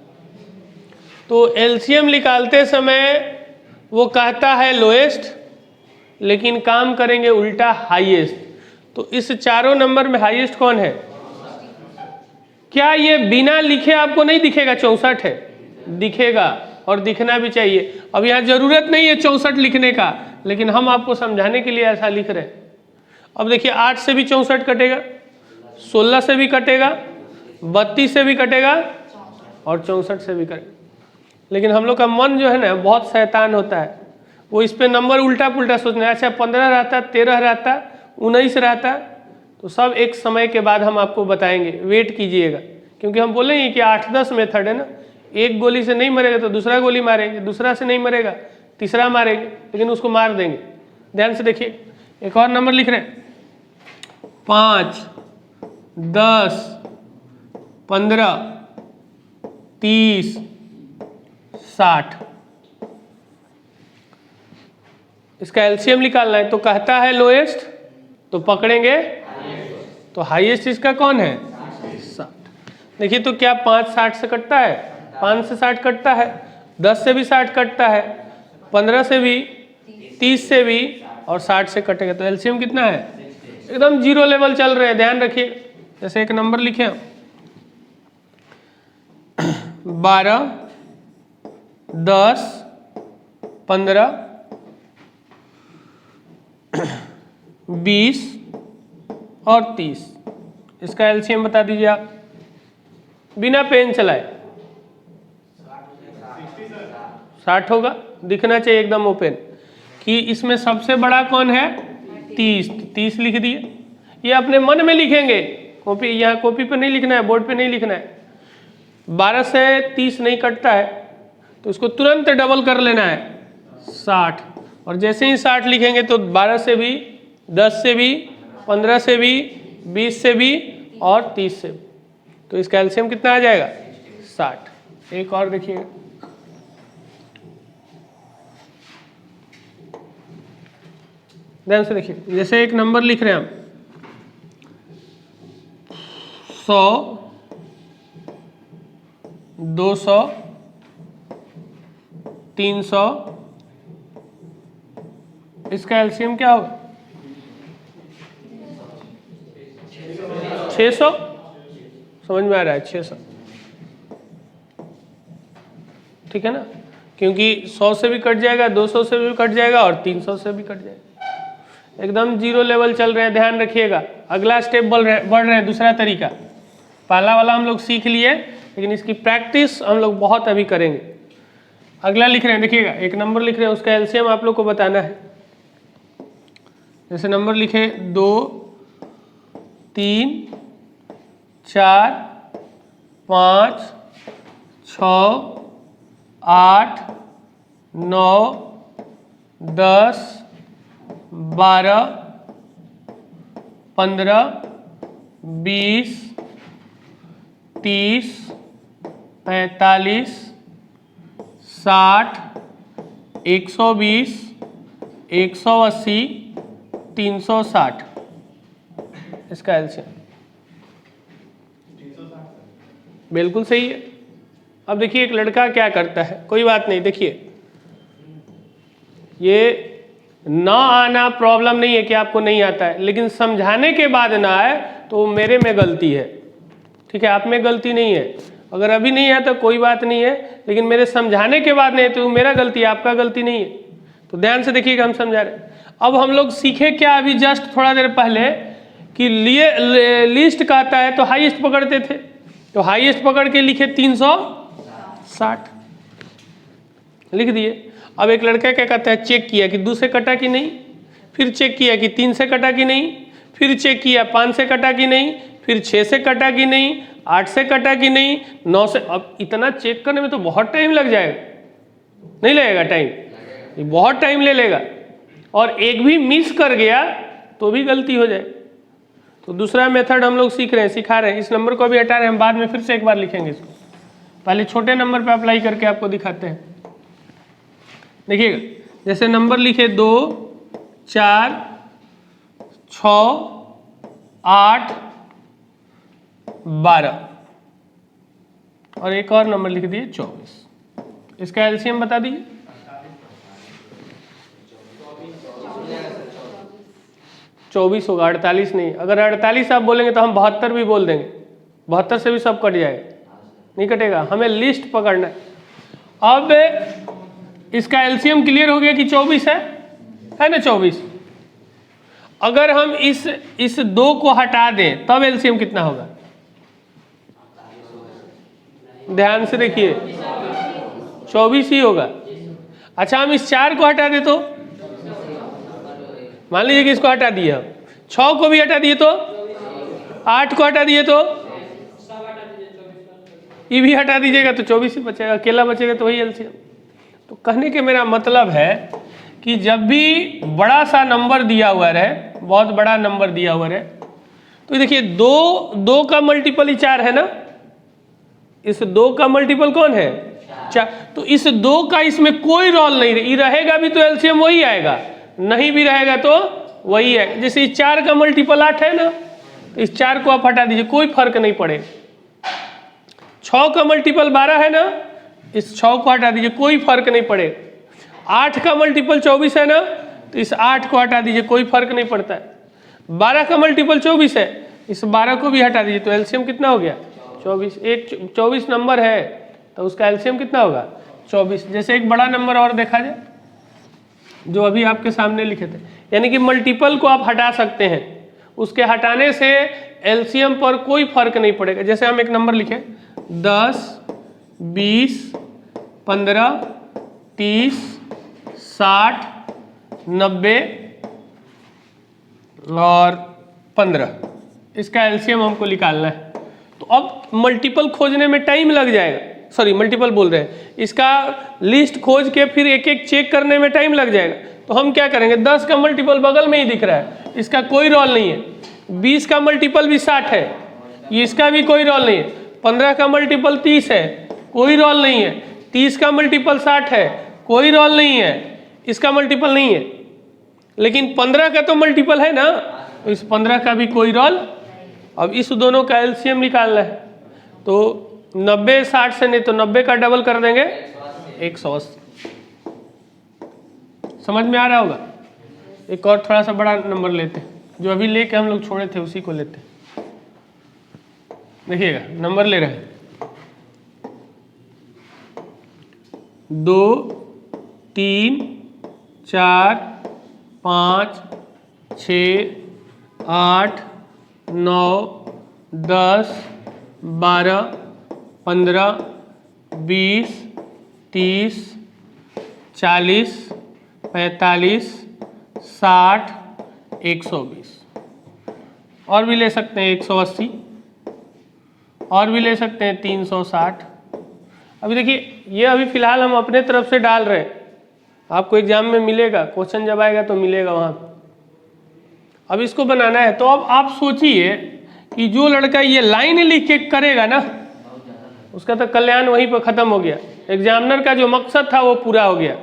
तो एलसीएम निकालते समय वो कहता है लोएस्ट, लेकिन काम करेंगे उल्टा, हाईएस्ट। तो इस चारों नंबर में हाईएस्ट कौन है? क्या ये बिना लिखे आपको नहीं दिखेगा 64 है? दिखेगा, और दिखना भी चाहिए। अब यहाँ जरूरत नहीं है 64 लिखने का, लेकिन हम आपको समझाने के लिए ऐसा लिख रहे हैं। अब देखिए 8 से भी 64 कटेगा, 16 से भी कटेगा, 32 से भी कटेगा और 64 से भी कटेगा। लेकिन हम लोग का मन जो है ना बहुत शैतान होता है, वो इस पे नंबर उल्टा पुल्टा सोचना है। अच्छा 15 रहता, 13 रहता, 19 रहता, तो सब एक समय के बाद हम आपको बताएंगे, वेट कीजिएगा। क्योंकि हम बोलेंगे कि 8-10 मेथड है ना, एक गोली से नहीं मरेगा तो दूसरा गोली मारेंगे, दूसरा से नहीं मरेगा तीसरा मारेंगे, लेकिन उसको मार देंगे। ध्यान से देखिए, एक और नंबर लिख रहे हैं 5, 10, 15, 30, 60, इसका एलसीएम निकालना है। तो कहता है लोएस्ट, तो पकड़ेंगे, तो हाईएस्ट इसका कौन है? 60। देखिए तो क्या 5 60 से कटता है? 5 से 60 कटता है, 10 से भी 60 कटता है, 15 से भी, 30 से भी, और 60 से कटेगा। तो एलसीएम कितना है? एकदम जीरो लेवल चल रहे हैं, ध्यान रखिए। जैसे एक नंबर लिखे 12, 10, 15, 20 और 30, इसका एलसीएम बता दीजिए आप, बिना पेन चलाए। 60 होगा, दिखना चाहिए एकदम ओपन। कि इसमें सबसे बड़ा कौन है? 30, 30 लिख दिए। ये अपने मन में लिखेंगे, कॉपी, यहाँ कॉपी पे नहीं लिखना है, बोर्ड पे नहीं लिखना है। 12 से 30 नहीं कटता है, तो उसको तुरंत डबल कर लेना है 60। और जैसे ही 60 लिखेंगे तो 12 से भी, 10 से भी, 15 से भी, 20 से भी और 30 से भी। तो इसका एलसीएम कितना आ जाएगा? 60। एक और देखिएगा, ध्यान से देखिए। जैसे एक नंबर लिख रहे हैं हम 100, 200, 300, इसका एलसीएम क्या होगा? 600। समझ में आ रहा है? 600, ठीक है ना? क्योंकि 100 से भी कट जाएगा, 200 से भी कट जाएगा और 300 से भी कट जाएगा। एकदम जीरो लेवल चल रहे हैं, ध्यान रखिएगा। अगला स्टेप बढ़ रहे हैं, दूसरा तरीका। पहला वाला हम लोग सीख लिए, लेकिन इसकी प्रैक्टिस हम लोग बहुत अभी करेंगे। अगला लिख रहे हैं, देखिएगा एक नंबर लिख रहे हैं, उसका एलसीएम आप लोग को बताना है। जैसे नंबर लिखे 2, 3, 4, 5, 6, 8, 9, 10, 12, 15, 20, 30, 45, 60, 120, 180, 360, इसका एलसीएम बिल्कुल सही है। अब देखिए एक लड़का क्या करता है, कोई बात नहीं, देखिए ये ना आना प्रॉब्लम नहीं है कि आपको नहीं आता है, लेकिन समझाने के बाद ना आए तो मेरे में गलती है, ठीक है? आप में गलती नहीं है। अगर अभी नहीं आया तो कोई बात नहीं है, लेकिन मेरे समझाने के बाद नहीं तो मेरा गलती है, आपका गलती नहीं है। तो ध्यान से देखिएगा, हम समझा रहे हैं। अब हम लोग सीखे क्या अभी जस्ट थोड़ा देर पहले कि लिस्ट कहता है तो हाईएस्ट पकड़ते थे, तो हाईएस्ट पकड़ के लिखे 360 लिख दिए। अब एक लड़का क्या कहता है, चेक किया कि 2 से कटा कि नहीं, फिर चेक किया कि 3 से कटा कि नहीं, फिर चेक किया 5 से कटा कि नहीं, फिर 6 से कटा कि नहीं, 8 से कटा कि नहीं, 9 से। अब इतना चेक करने में तो बहुत टाइम लग जाएगा, नहीं लगेगा टाइम? ये बहुत टाइम ले लेगा, और एक भी मिस कर गया तो भी गलती हो जाए। तो दूसरा मेथड हम लोग सीख रहे हैं, सिखा रहे हैं। इस नंबर को भी हटा रहे हैं, हम बाद में फिर से एक बार लिखेंगे इसको। पहले छोटे नंबर पे अप्लाई करके आपको दिखाते हैं। देखिएगा, जैसे नंबर लिखे 2, 4, 6, 8, 12 और एक और नंबर लिख दिए 24। इसका एलसीएम बता दीजिए। 24 होगा, 48 नहीं। अगर 48 आप बोलेंगे तो हम 72 भी बोल देंगे, 72 से भी सब कट जाएगा, नहीं कटेगा। हमें लिस्ट पकड़ना है। अब इसका एलसीएम क्लियर हो गया कि 24 है ना 24। अगर हम इस 2 को हटा दें तब एलसीएम कितना होगा? ध्यान से देखिए, 24 ही होगा। अच्छा, हम इस 4 को हटा दें तो, मान लीजिए कि इसको हटा दिए हम, 6 को भी हटा दिए तो, 8 को हटा दिए तो, ये भी हटा दीजिएगा तो 24 ही बचेगा, अकेला बचेगा तो वही एलसीएम। तो कहने के मेरा मतलब है कि जब भी बड़ा सा नंबर दिया हुआ रहे, बहुत बड़ा नंबर दिया हुआ रहे, तो देखिए 2 का मल्टीपल ही 4 है ना। इस 2 का मल्टीपल कौन है? 4। तो इस 2 का इसमें कोई रोल नहीं रहेगा भी तो एलसीएम वही आएगा, नहीं भी रहेगा तो वही है। जैसे इस 4 का मल्टीपल 8 है ना, तो इस 4 को आप हटा दीजिए, कोई फर्क नहीं पड़ेगा। 6 का मल्टीपल 12 है ना, इस 6 को हटा दीजिए, कोई फर्क नहीं पड़ेगा। 8 का मल्टीपल 24 है ना, तो इस 8 को हटा दीजिए, कोई फर्क नहीं पड़ता है। 12 का मल्टीपल 24 है, इस 12 को भी हटा दीजिए, तो एलसीएम कितना हो गया? 24। एक 24 नंबर है तो उसका एलसीएम कितना होगा? 24। जैसे एक बड़ा नंबर और देखा जाए जो अभी आपके सामने लिखे थे, यानी कि मल्टीपल को आप हटा सकते हैं, उसके हटाने से एलसीएम पर कोई फर्क नहीं पड़ेगा। जैसे हम एक नंबर लिखे 10, 20, 15, 30, 60, 90 और 15, इसका एलसीएम हमको निकालना है। तो अब मल्टीपल खोजने में टाइम लग जाएगा, सॉरी मल्टीपल बोल रहे हैं, इसका लिस्ट खोज के फिर एक एक चेक करने में टाइम लग जाएगा। तो हम क्या करेंगे, 10 का मल्टीपल बगल में ही दिख रहा है, इसका कोई रोल नहीं है। 20 का मल्टीपल भी 60 है, इसका भी कोई रोल नहीं है। 15 का मल्टीपल 30 है, कोई रोल नहीं है। 30 का मल्टीपल 60 है, कोई रोल नहीं है, इसका मल्टीपल नहीं है। लेकिन 15 का तो मल्टीपल है ना, तो इस 15 का भी कोई रोल। अब इस दोनों का एलसीएम निकालना है, तो 90 60 से नहीं तो 90 का डबल कर देंगे 180। समझ में आ रहा होगा? एक और थोड़ा सा बड़ा नंबर लेते हैं, जो अभी लेके हम लोग छोड़े थे उसी को लेते हैं। देखिएगा, नंबर ले रहे हैं 2, 3, 4, 5, 6, 8, 9, 10, 12, 15, 20, 30, 40, 45, 60, 120। और भी ले सकते हैं 180, और भी ले सकते हैं 360। अभी देखिए, ये अभी फिलहाल हम अपने तरफ से डाल रहे हैं, आपको एग्जाम में मिलेगा, क्वेश्चन जब आएगा तो मिलेगा वहाँ पे। अब इसको बनाना है, तो अब आप सोचिए कि जो लड़का ये लाइन लिख के करेगा ना, उसका तो कल्याण वहीं पर ख़त्म हो गया। एग्जामिनर का जो मकसद था वो पूरा हो गया।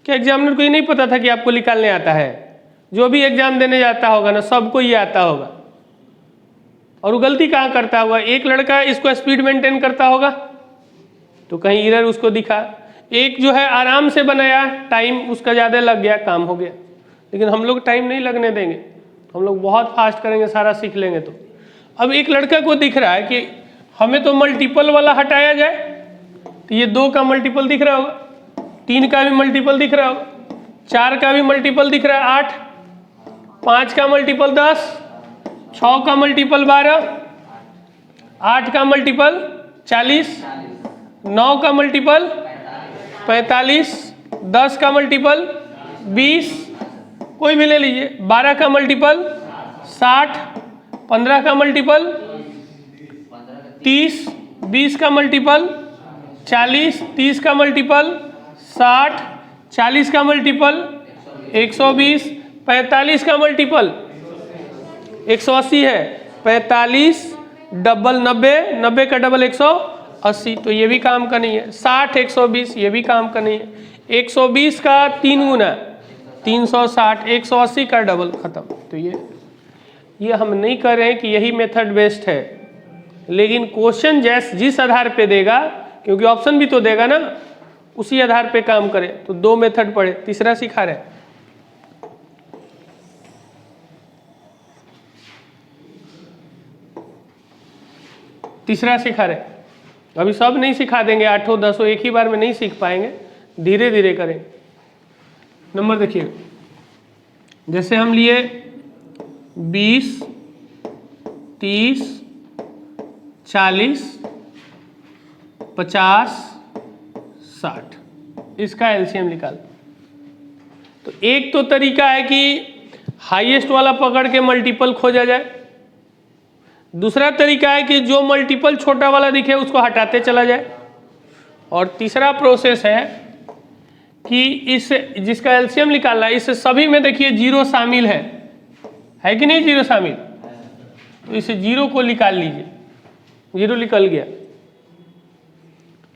क्या एग्जामिनर को ये नहीं पता था कि आपको निकालने आता है? जो भी एग्जाम देने जाता होगा ना, सबको ये आता होगा। और वो गलती कहाँ करता होगा? एक लड़का इसको स्पीड मेंटेन करता होगा तो कहीं एरर उसको दिखा, एक जो है आराम से बनाया, टाइम उसका ज़्यादा लग गया, काम हो गया। लेकिन हम लोग टाइम नहीं लगने देंगे, हम लोग बहुत फास्ट करेंगे, सारा सीख लेंगे। तो अब एक लड़का को दिख रहा है कि हमें तो मल्टीपल वाला हटाया जाए, तो ये 2 का मल्टीपल दिख रहा होगा, 3 का भी मल्टीपल दिख रहा होगा, 4 का भी मल्टीपल दिख रहा है 8, 5 का मल्टीपल 10, 6 का मल्टीपल 12, 8 का मल्टीपल 40, 9 का मल्टीपल 45, 10 का मल्टीपल 20, कोई भी ले लीजिए। 12 का मल्टीपल 60, 15 का मल्टीपल 30, 20 का मल्टीपल 40, 30 का मल्टीपल 60, 40 का मल्टीपल 120, 45 का मल्टीपल 180 है, 45 डबल 90, 90 का डबल 180, तो ये भी काम का नहीं है। 60, 120 ये भी काम का नहीं है। 120 का 3 गुना 360, 180 का डबल खत्म। तो ये हम नहीं कर रहे हैं कि यही मेथड बेस्ट है, लेकिन क्वेश्चन जिस आधार पे देगा, क्योंकि ऑप्शन भी तो देगा ना, उसी आधार पे काम करें। तो 2 मेथड पढ़े, तीसरा सिखा रहे हैं। तीसरा सिखा रहे, अभी सब नहीं सिखा देंगे, 8 10 एक ही बार में नहीं सीख पाएंगे, धीरे धीरे करें। नंबर देखिए, जैसे हम लिए 20, 30, 40, 50, 60, इसका एलसीएम निकाल। तो एक तो तरीका है कि हाईएस्ट वाला पकड़ के मल्टीपल खोजा जाए, दूसरा तरीका है कि जो मल्टीपल छोटा वाला दिखे उसको हटाते चला जाए, और तीसरा प्रोसेस है कि इस जिसका एलसीएम निकालना है, इस सभी में देखिए 0 शामिल है कि नहीं 0 शामिल, तो इस 0 को निकाल लीजिए। 0 निकल गया,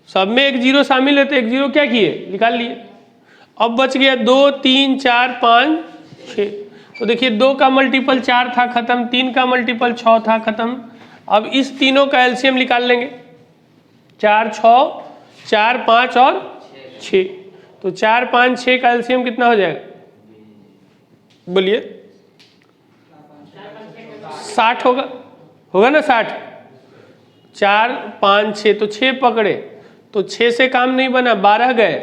सब में एक 0 शामिल है, तो एक 0 क्या किए, निकाल लिए। अब बच गया 2, 3, 4, 5, 6। तो देखिए 2 का मल्टीपल 4 था, खत्म। 3 का मल्टीपल 6 था, खत्म। अब इस तीनों का एलसीएम निकाल लेंगे। 4, 6, 4, 5 और 6। तो 4, 5, 6 का एलसीएम कितना हो जाएगा, बोलिए? 60 होगा ना 60। 4, 5, 6, तो 6 पकड़े, तो 6 से काम नहीं बना, 12 गए,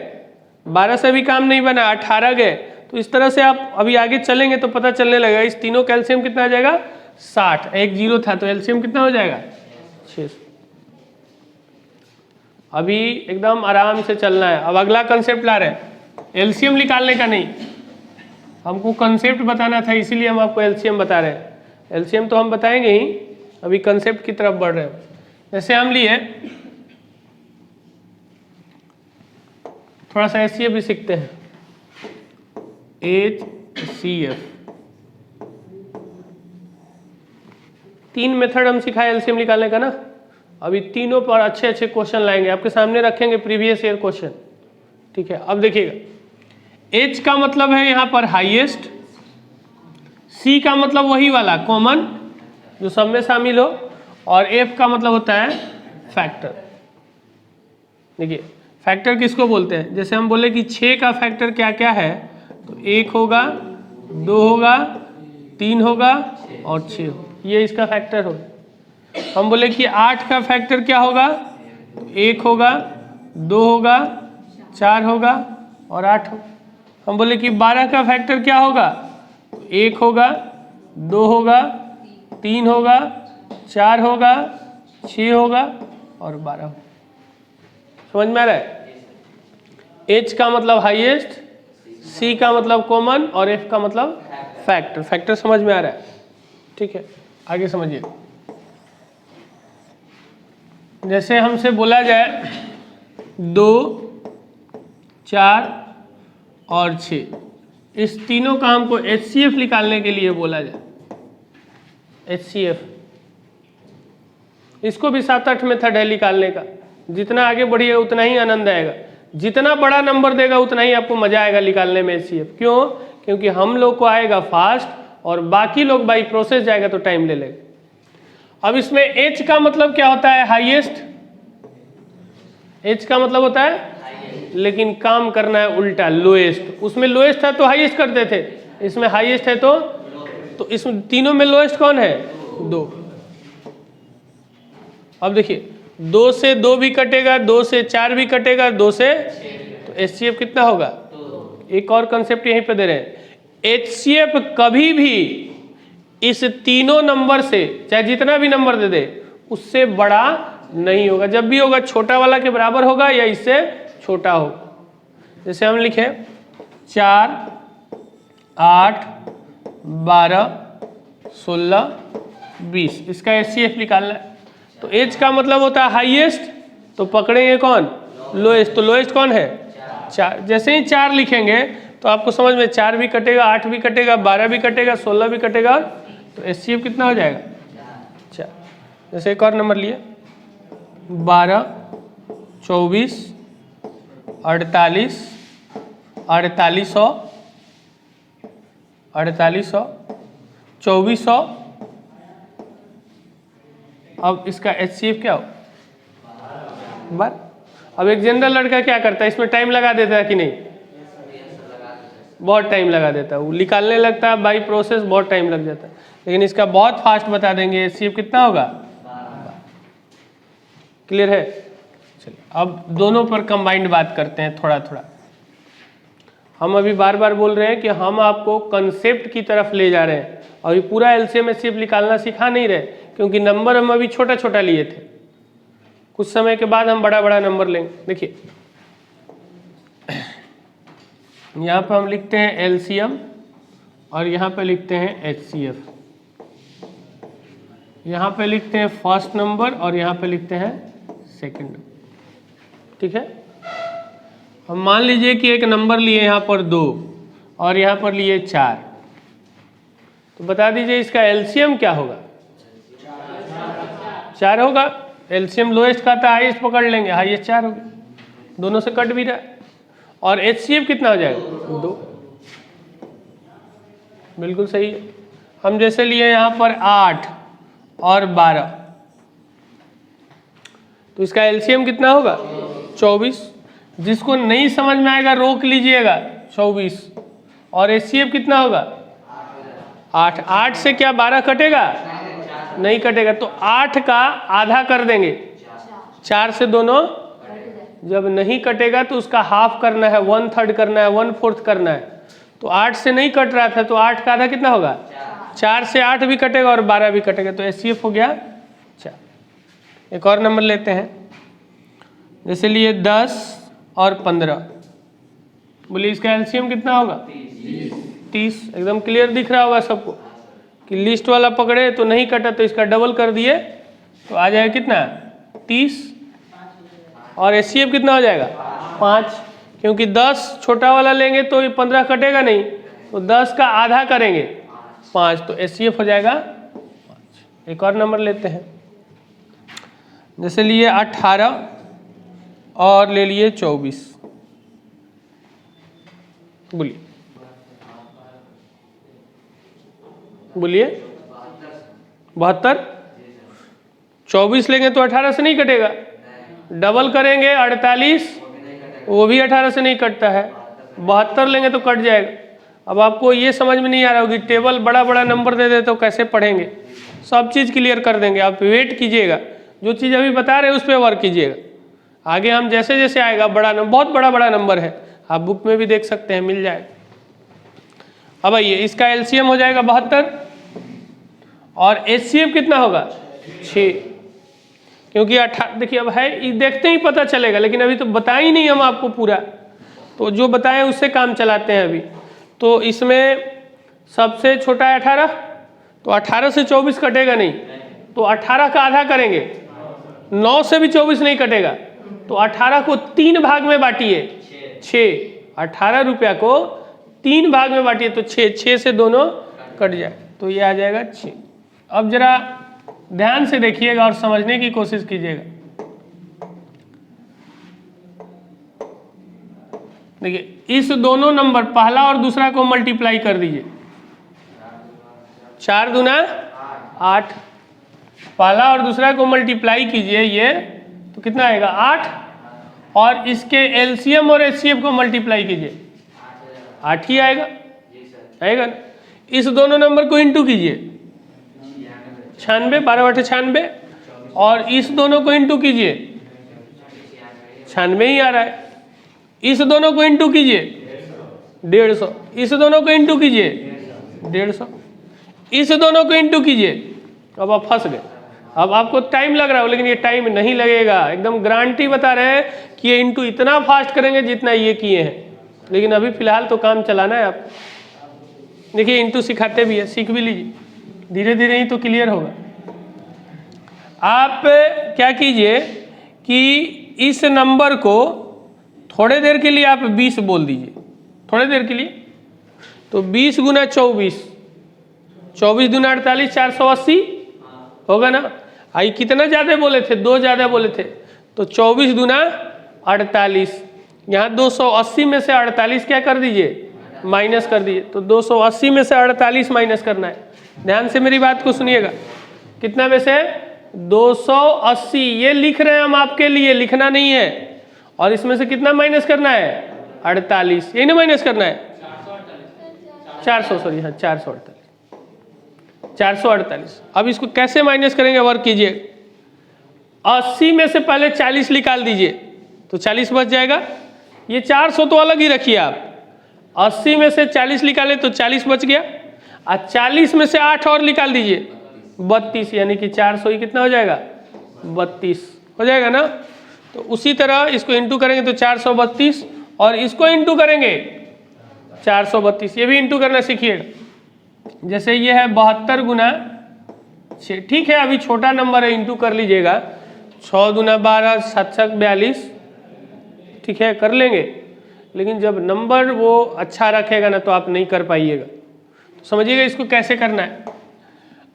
12 से भी काम नहीं बना, 18 गए। तो इस तरह से आप अभी आगे चलेंगे तो पता चलने लगेगा इस तीनों का एलसीएम कितना आ जाएगा, 60। एक 0 था तो एलसीएम कितना हो जाएगा, 6। अभी एकदम आराम से चलना है। अब अगला कंसेप्ट ला रहे हैं, एलसीएम निकालने का नहीं, हमको कंसेप्ट बताना था, इसीलिए हम आपको एलसीएम बता रहे हैं। एलसीएम तो हम बताएंगे ही, अभी कंसेप्ट की तरफ बढ़ रहे हैं। जैसे हम लिए, थोड़ा सा एचसीएफ भी सीखते हैं। HCF 3 मेथड हम सिखाए एलसीएम निकालने का ना। अभी तीनों पर अच्छे अच्छे क्वेश्चन लाएंगे, आपके सामने रखेंगे प्रीवियस ईयर क्वेश्चन, ठीक है। अब देखिएगा, H का मतलब है यहाँ पर हाईएस्ट, C का मतलब वही वाला कॉमन जो सब में शामिल हो, और F का मतलब होता है फैक्टर। देखिए फैक्टर किसको बोलते हैं, जैसे हम बोले कि 6 का फैक्टर क्या क्या है, तो 1 होगा, 2 होगा, 3 होगा और 6 होगा, ये इसका फैक्टर होगा। हम बोले कि 8 का फैक्टर क्या होगा, तो 1 होगा, 2 होगा, 4 होगा और 8 होगा। हम बोले कि 12 का फैक्टर क्या होगा, तो 1 होगा, 2 होगा, 3 होगा, 4 होगा, 6 होगा और 12 होगा। समझ में आ रहा है? H का मतलब हाईएस्ट, C का मतलब कॉमन और F का मतलब फैक्टर। फैक्टर समझ में आ रहा है? ठीक है, आगे समझिए। जैसे हमसे बोला जाए 2, 4 और 6, इस तीनों का हमको HCF निकालने के लिए बोला जाए। HCF, इसको भी 7-8 मेथड है निकालने का। जितना आगे बढ़िएगा उतना ही आनंद आएगा, जितना बड़ा नंबर देगा उतना ही आपको मजा आएगा निकालने में HCF। क्यों? क्योंकि हम लोग को आएगा फास्ट और बाकी लोग बाई प्रोसेस जाएगा तो टाइम ले लेगा। अब इसमें H का मतलब क्या होता है, हाईएस्ट। H का मतलब होता है, लेकिन काम करना है उल्टा, लोएस्ट। उसमें लोएस्ट है तो हाईएस्ट करते थे, इसमें हाईएस्ट है तो इसमें तीनों में लोएस्ट कौन है, 2। अब देखिए 2 से 2 भी कटेगा, 2 से 4 भी कटेगा, 2 से, तो HCF कितना होगा। एक और कंसेप्ट यहीं पे दे रहे हैं, HCF कभी भी इस तीनों नंबर से, चाहे जितना भी नंबर दे दे, उससे बड़ा नहीं होगा। जब भी होगा छोटा वाला के बराबर होगा या इससे छोटा होगा। जैसे हम लिखे 4, 8, 12, 16, 20, इसका HCF निकालना है। तो H का मतलब होता है हाईएस्ट, तो पकड़ेंगे कौन, लोएस्ट। तो लोएस्ट कौन है, 4। जैसे ही 4 लिखेंगे तो आपको समझ में 4 भी कटेगा, 8 भी कटेगा, 12 भी कटेगा, 16 भी कटेगा, तो HCF कितना हो जाएगा, 4। जैसे एक और नंबर लिए 12, 24, 48, 4800, 4800, 2400। अब इसका HCF क्या हो, 12। अब एक जनरल लड़का क्या करता है, इसमें टाइम लगा देता है कि नहीं, बहुत टाइम लगा देता है, वो निकालने लगता है बाई प्रोसेस, बहुत टाइम लग जाता है। लेकिन इसका बहुत फास्ट बता देंगे, HCF कितना होगा, क्लियर है। चलिए अब दोनों पर कंबाइंड बात करते हैं थोड़ा थोड़ा। हम अभी बार बार बोल रहे हैं कि हम आपको कंसेप्ट की तरफ ले जा रहे हैं, और ये पूरा LCM HCF निकालना सिखा नहीं रहे, क्योंकि नंबर हम अभी छोटा छोटा लिए थे। कुछ समय के बाद हम बड़ा बड़ा नंबर लेंगे। देखिए यहाँ पे हम लिखते हैं LCM और यहाँ पे लिखते हैं HCF, यहाँ पे लिखते हैं फर्स्ट नंबर और यहाँ पे लिखते हैं सेकंड नंबर, ठीक है। हम मान लीजिए कि एक नंबर लिए यहाँ पर 2 और यहाँ पर लिए 4, तो बता दीजिए इसका LCM क्या होगा, 4 होगा। LCM लोएस्ट का था, हाईएस्ट पकड़ लेंगे, हाईएस्ट 4 हो गया, दोनों से कट भी रहा है। और HCF कितना हो जाएगा, 2, बिल्कुल सही है। हम जैसे लिए यहाँ पर 8 और 12, तो इसका LCM कितना होगा, 24। जिसको नहीं समझ में आएगा रोक लीजिएगा, 24। और HCF कितना होगा, 8। 8 से क्या 12 कटेगा, नहीं कटेगा, तो 8 का आधा कर देंगे, 4 से दोनों जब नहीं कटेगा तो उसका हाफ करना है, 1/3 करना है, 1/4 करना है। तो 8 से नहीं कट रहा था, तो 8 का आधा कितना होगा, 4 से 8 भी कटेगा और 12 भी कटेगा, तो HCF हो गया 4। एक और नंबर लेते हैं, जैसे लिए 10 और 15, बोलिए इसका LCM कितना होगा, 30। एकदम क्लियर दिख रहा होगा सबको कि लिस्ट वाला पकड़े तो नहीं कटा, तो इसका डबल कर दिए तो आ जाएगा कितना, 30। और HCF कितना हो जाएगा, 5, क्योंकि 10 छोटा वाला लेंगे तो ये 15 कटेगा नहीं, तो 10 का आधा करेंगे, 5, तो HCF हो जाएगा 5। एक और नंबर लेते हैं, जैसे लिए 18 और ले लिए 24, बोलिए बोलिए 72। 24 लेंगे तो 18 से नहीं कटेगा, डबल करेंगे 48, वो भी 18 से नहीं कटता है, 72 लेंगे तो कट जाएगा। अब आपको ये समझ में नहीं आ रहा होगी, टेबल बड़ा बड़ा नंबर दे दे तो कैसे पढ़ेंगे, सब चीज़ क्लियर कर देंगे। आप वेट कीजिएगा, जो चीज़ अभी बता रहे हैं उस पर वर्क कीजिएगा। आगे हम जैसे जैसे आएगा बड़ा नंबर, बहुत बड़ा बड़ा नंबर है, आप बुक में भी देख सकते हैं, मिल जाएगा। अब आइए, इसका LCM हो जाएगा 72 और HCF कितना होगा, 6, क्योंकि 18। देखिए अब है, देखते ही पता चलेगा, लेकिन अभी तो बताया ही नहीं हम आपको पूरा, तो जो बताएं उससे काम चलाते हैं अभी। तो इसमें सबसे छोटा है 18, तो 18 से 24 कटेगा नहीं, तो 18 का आधा करेंगे, 9 से भी 24 नहीं कटेगा, तो 18 को 3 भाग में बांटिए, 6। 18 रुपया को 3 भाग में बांटिए तो 6 से दोनों कट जाए, तो ये आ जाएगा 6। अब जरा ध्यान से देखिएगा और समझने की कोशिश कीजिएगा। देखिए इस दोनों नंबर पहला और दूसरा को मल्टीप्लाई कर दीजिए, 4 दूना 8, पहला और दूसरा को मल्टीप्लाई कीजिए ये, तो कितना आएगा 8, और इसके LCM और HCF को मल्टीप्लाई कीजिए, 8 ही आएगा, आएगा ना। इस दोनों नंबर को इंटू कीजिए, 96, 12 96, और इस दोनों को इंटू कीजिए, 96 ही आ रहा है। इस दोनों को इंटू कीजिए, 150, इस दोनों को इंटू कीजिए, 150, इस दोनों को इंटू कीजिए। अब आप फंस गए। अब आपको टाइम लग रहा हो, लेकिन ये टाइम नहीं लगेगा, एकदम गारंटी बता रहे हैं कि ये इंटू इतना फास्ट करेंगे जितना ये किए हैं, लेकिन अभी फिलहाल तो काम चलाना है आपको। देखिए इंटू सिखाते भी है, सीख भी लीजिए, धीरे धीरे ही तो क्लियर होगा। आप क्या कीजिए कि इस नंबर को थोड़े देर के लिए आप 20 बोल दीजिए, थोड़े देर के लिए। तो 20 गुना 24, 24 दूना 48, 480 होगा ना। आई कितना ज़्यादा बोले थे, 2 ज़्यादा बोले थे, तो 24 दूना 48। यहाँ 280 में से 48 क्या कर दीजिए, माइनस कर दीजिए। तो 280 में से 48 माइनस करना है। ध्यान से मेरी बात को सुनिएगा, कितना में से 280, ये लिख रहे हैं हम आपके लिए, लिखना नहीं है। और इसमें से कितना माइनस करना है, 48, यही ना माइनस करना है, 400, सॉरी हाँ 448। अब इसको कैसे माइनस करेंगे, वर्क कीजिए। 80 में से पहले 40 निकाल दीजिए, तो 40 बच जाएगा। ये 400 तो अलग ही रखिए आप, 80 में से 40 निकाले तो 40 बच गया, और 40 में से 8 और निकाल दीजिए, 32, यानी कि 400 ही कितना हो जाएगा, 32 हो जाएगा ना। तो उसी तरह इसको इंटू करेंगे तो 432, और इसको इंटू करेंगे 432, ये भी इंटू करना सीखिएगा। जैसे ये है 72 गुना 6, ठीक है अभी छोटा नंबर है, इंटू कर लीजिएगा। 6 दूना 12, 7 7 42, ठीक है कर लेंगे। लेकिन जब नंबर वो अच्छा रखेगा ना तो आप नहीं कर पाइएगा। तो समझिएगा इसको कैसे करना है।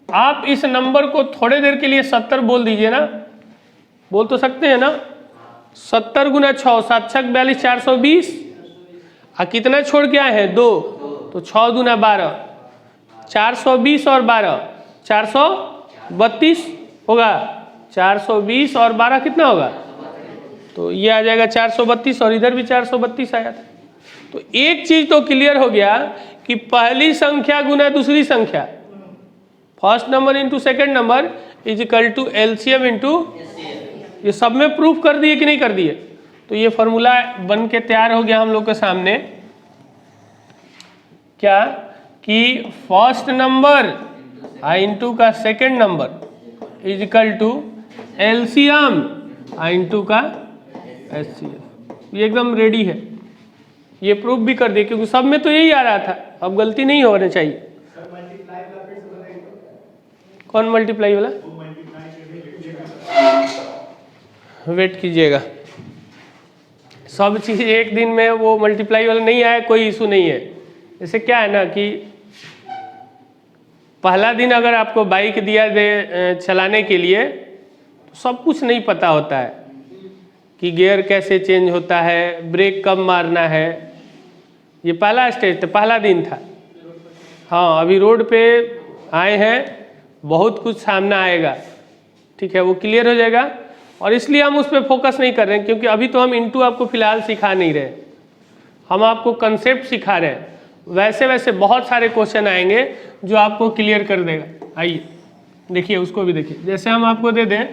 आप इस नंबर को थोड़े देर के लिए 70 बोल दीजिए ना, बोल तो सकते हैं ना। 70 गुना 6, 7 6 42, 420, और कितना छोड़ के आए हैं, 2, तो 6 दूना 12, 420 और 12, 432 होगा। 420 और 12 कितना होगा, तो ये आ जाएगा 432, और इधर भी 432 आया था। तो एक चीज तो क्लियर हो गया कि पहली संख्या गुना दूसरी संख्या, first number into second number is equal to LCM into, ये सब में प्रूफ कर दिए कि नहीं कर दिए। तो ये फॉर्मूला बन के तैयार हो गया हम लोग के सामने, क्या कि फर्स्ट नंबर इंटू का second number is equal to LCM into का एचसीएफ। ये एकदम रेडी है, ये प्रूफ भी कर दिए, क्योंकि सब में तो यही आ रहा था, अब गलती नहीं होना चाहिए। कौन मल्टीप्लाई वाला, वेट कीजिएगा, सब चीज़ एक दिन में वो मल्टीप्लाई वाला नहीं आया, कोई इशू नहीं है। जैसे क्या है ना कि पहला दिन अगर आपको बाइक दिया दे चलाने के लिए, तो सब कुछ नहीं पता होता है कि गियर कैसे चेंज होता है, ब्रेक कब मारना है। ये पहला स्टेज था, पहला दिन था। हाँ अभी रोड पे आए हैं, बहुत कुछ सामने आएगा, ठीक है वो क्लियर हो जाएगा। और इसलिए हम उस पर फोकस नहीं कर रहे हैं, क्योंकि अभी तो हम इंटू आपको फिलहाल सिखा नहीं रहे, हम आपको कंसेप्ट सिखा रहे हैं। वैसे वैसे बहुत सारे क्वेश्चन आएंगे जो आपको क्लियर कर देगा। आइए देखिए, उसको भी देखिए। जैसे हम आपको दे दें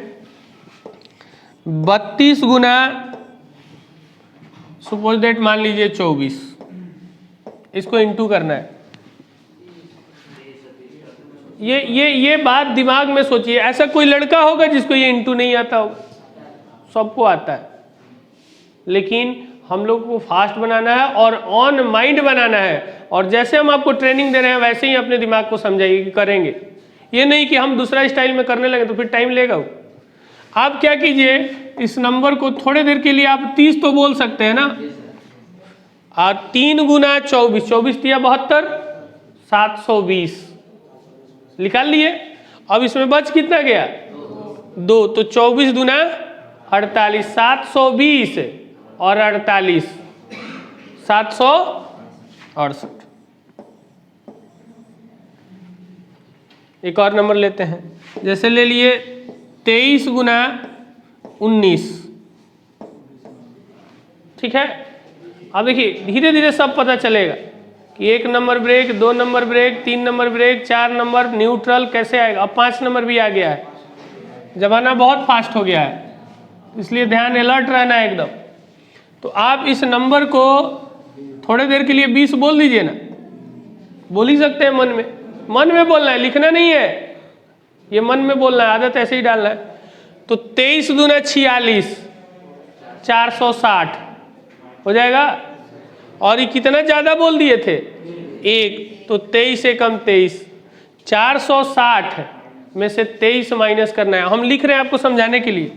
32 गुना सपोज डेट मान लीजिए 24, इसको इंटू करना है। ये बात दिमाग में सोचिए, ऐसा कोई लड़का होगा जिसको ये इंटू नहीं आता होगा, सबको आता है। लेकिन हम लोग को फास्ट बनाना है और ऑन माइंड बनाना है, और जैसे हम आपको ट्रेनिंग दे रहे हैं वैसे ही अपने दिमाग को समझाइए कि करेंगे। ये नहीं कि हम दूसरा स्टाइल में करने लगे तो फिर टाइम लेगा वो। आप क्या कीजिए, इस नंबर को थोड़े देर के लिए आप 30 तो बोल सकते हैं ना, और 3 गुना 24, 24 दिया 72, 720 निकाल लिए। अब इसमें बच कितना गया, 2, तो 24 दूना 48, 720 और 48, 768। एक और नंबर लेते हैं, जैसे ले लिए 23 गुना 19, ठीक है। अब देखिए धीरे धीरे सब पता चलेगा कि 1 number break, 2 number break, 3 number break, 4 number neutral कैसे आएगा। अब 5 नंबर भी आ गया है, जमाना बहुत फास्ट हो गया है, इसलिए ध्यान अलर्ट रहना है एकदम। तो आप इस नंबर को थोड़े देर के लिए 20 बोल दीजिए ना, बोल ही सकते हैं मन में बोलना है, लिखना नहीं है, ये मन में बोलना है, आदत ऐसे ही डालना है। तो 23 दूना 46, 460 हो जाएगा। और ये कितना ज़्यादा बोल दिए थे, 1, तो 23 एकम 23, 460 में से 23 माइनस करना है। हम लिख रहे हैं आपको समझाने के लिए,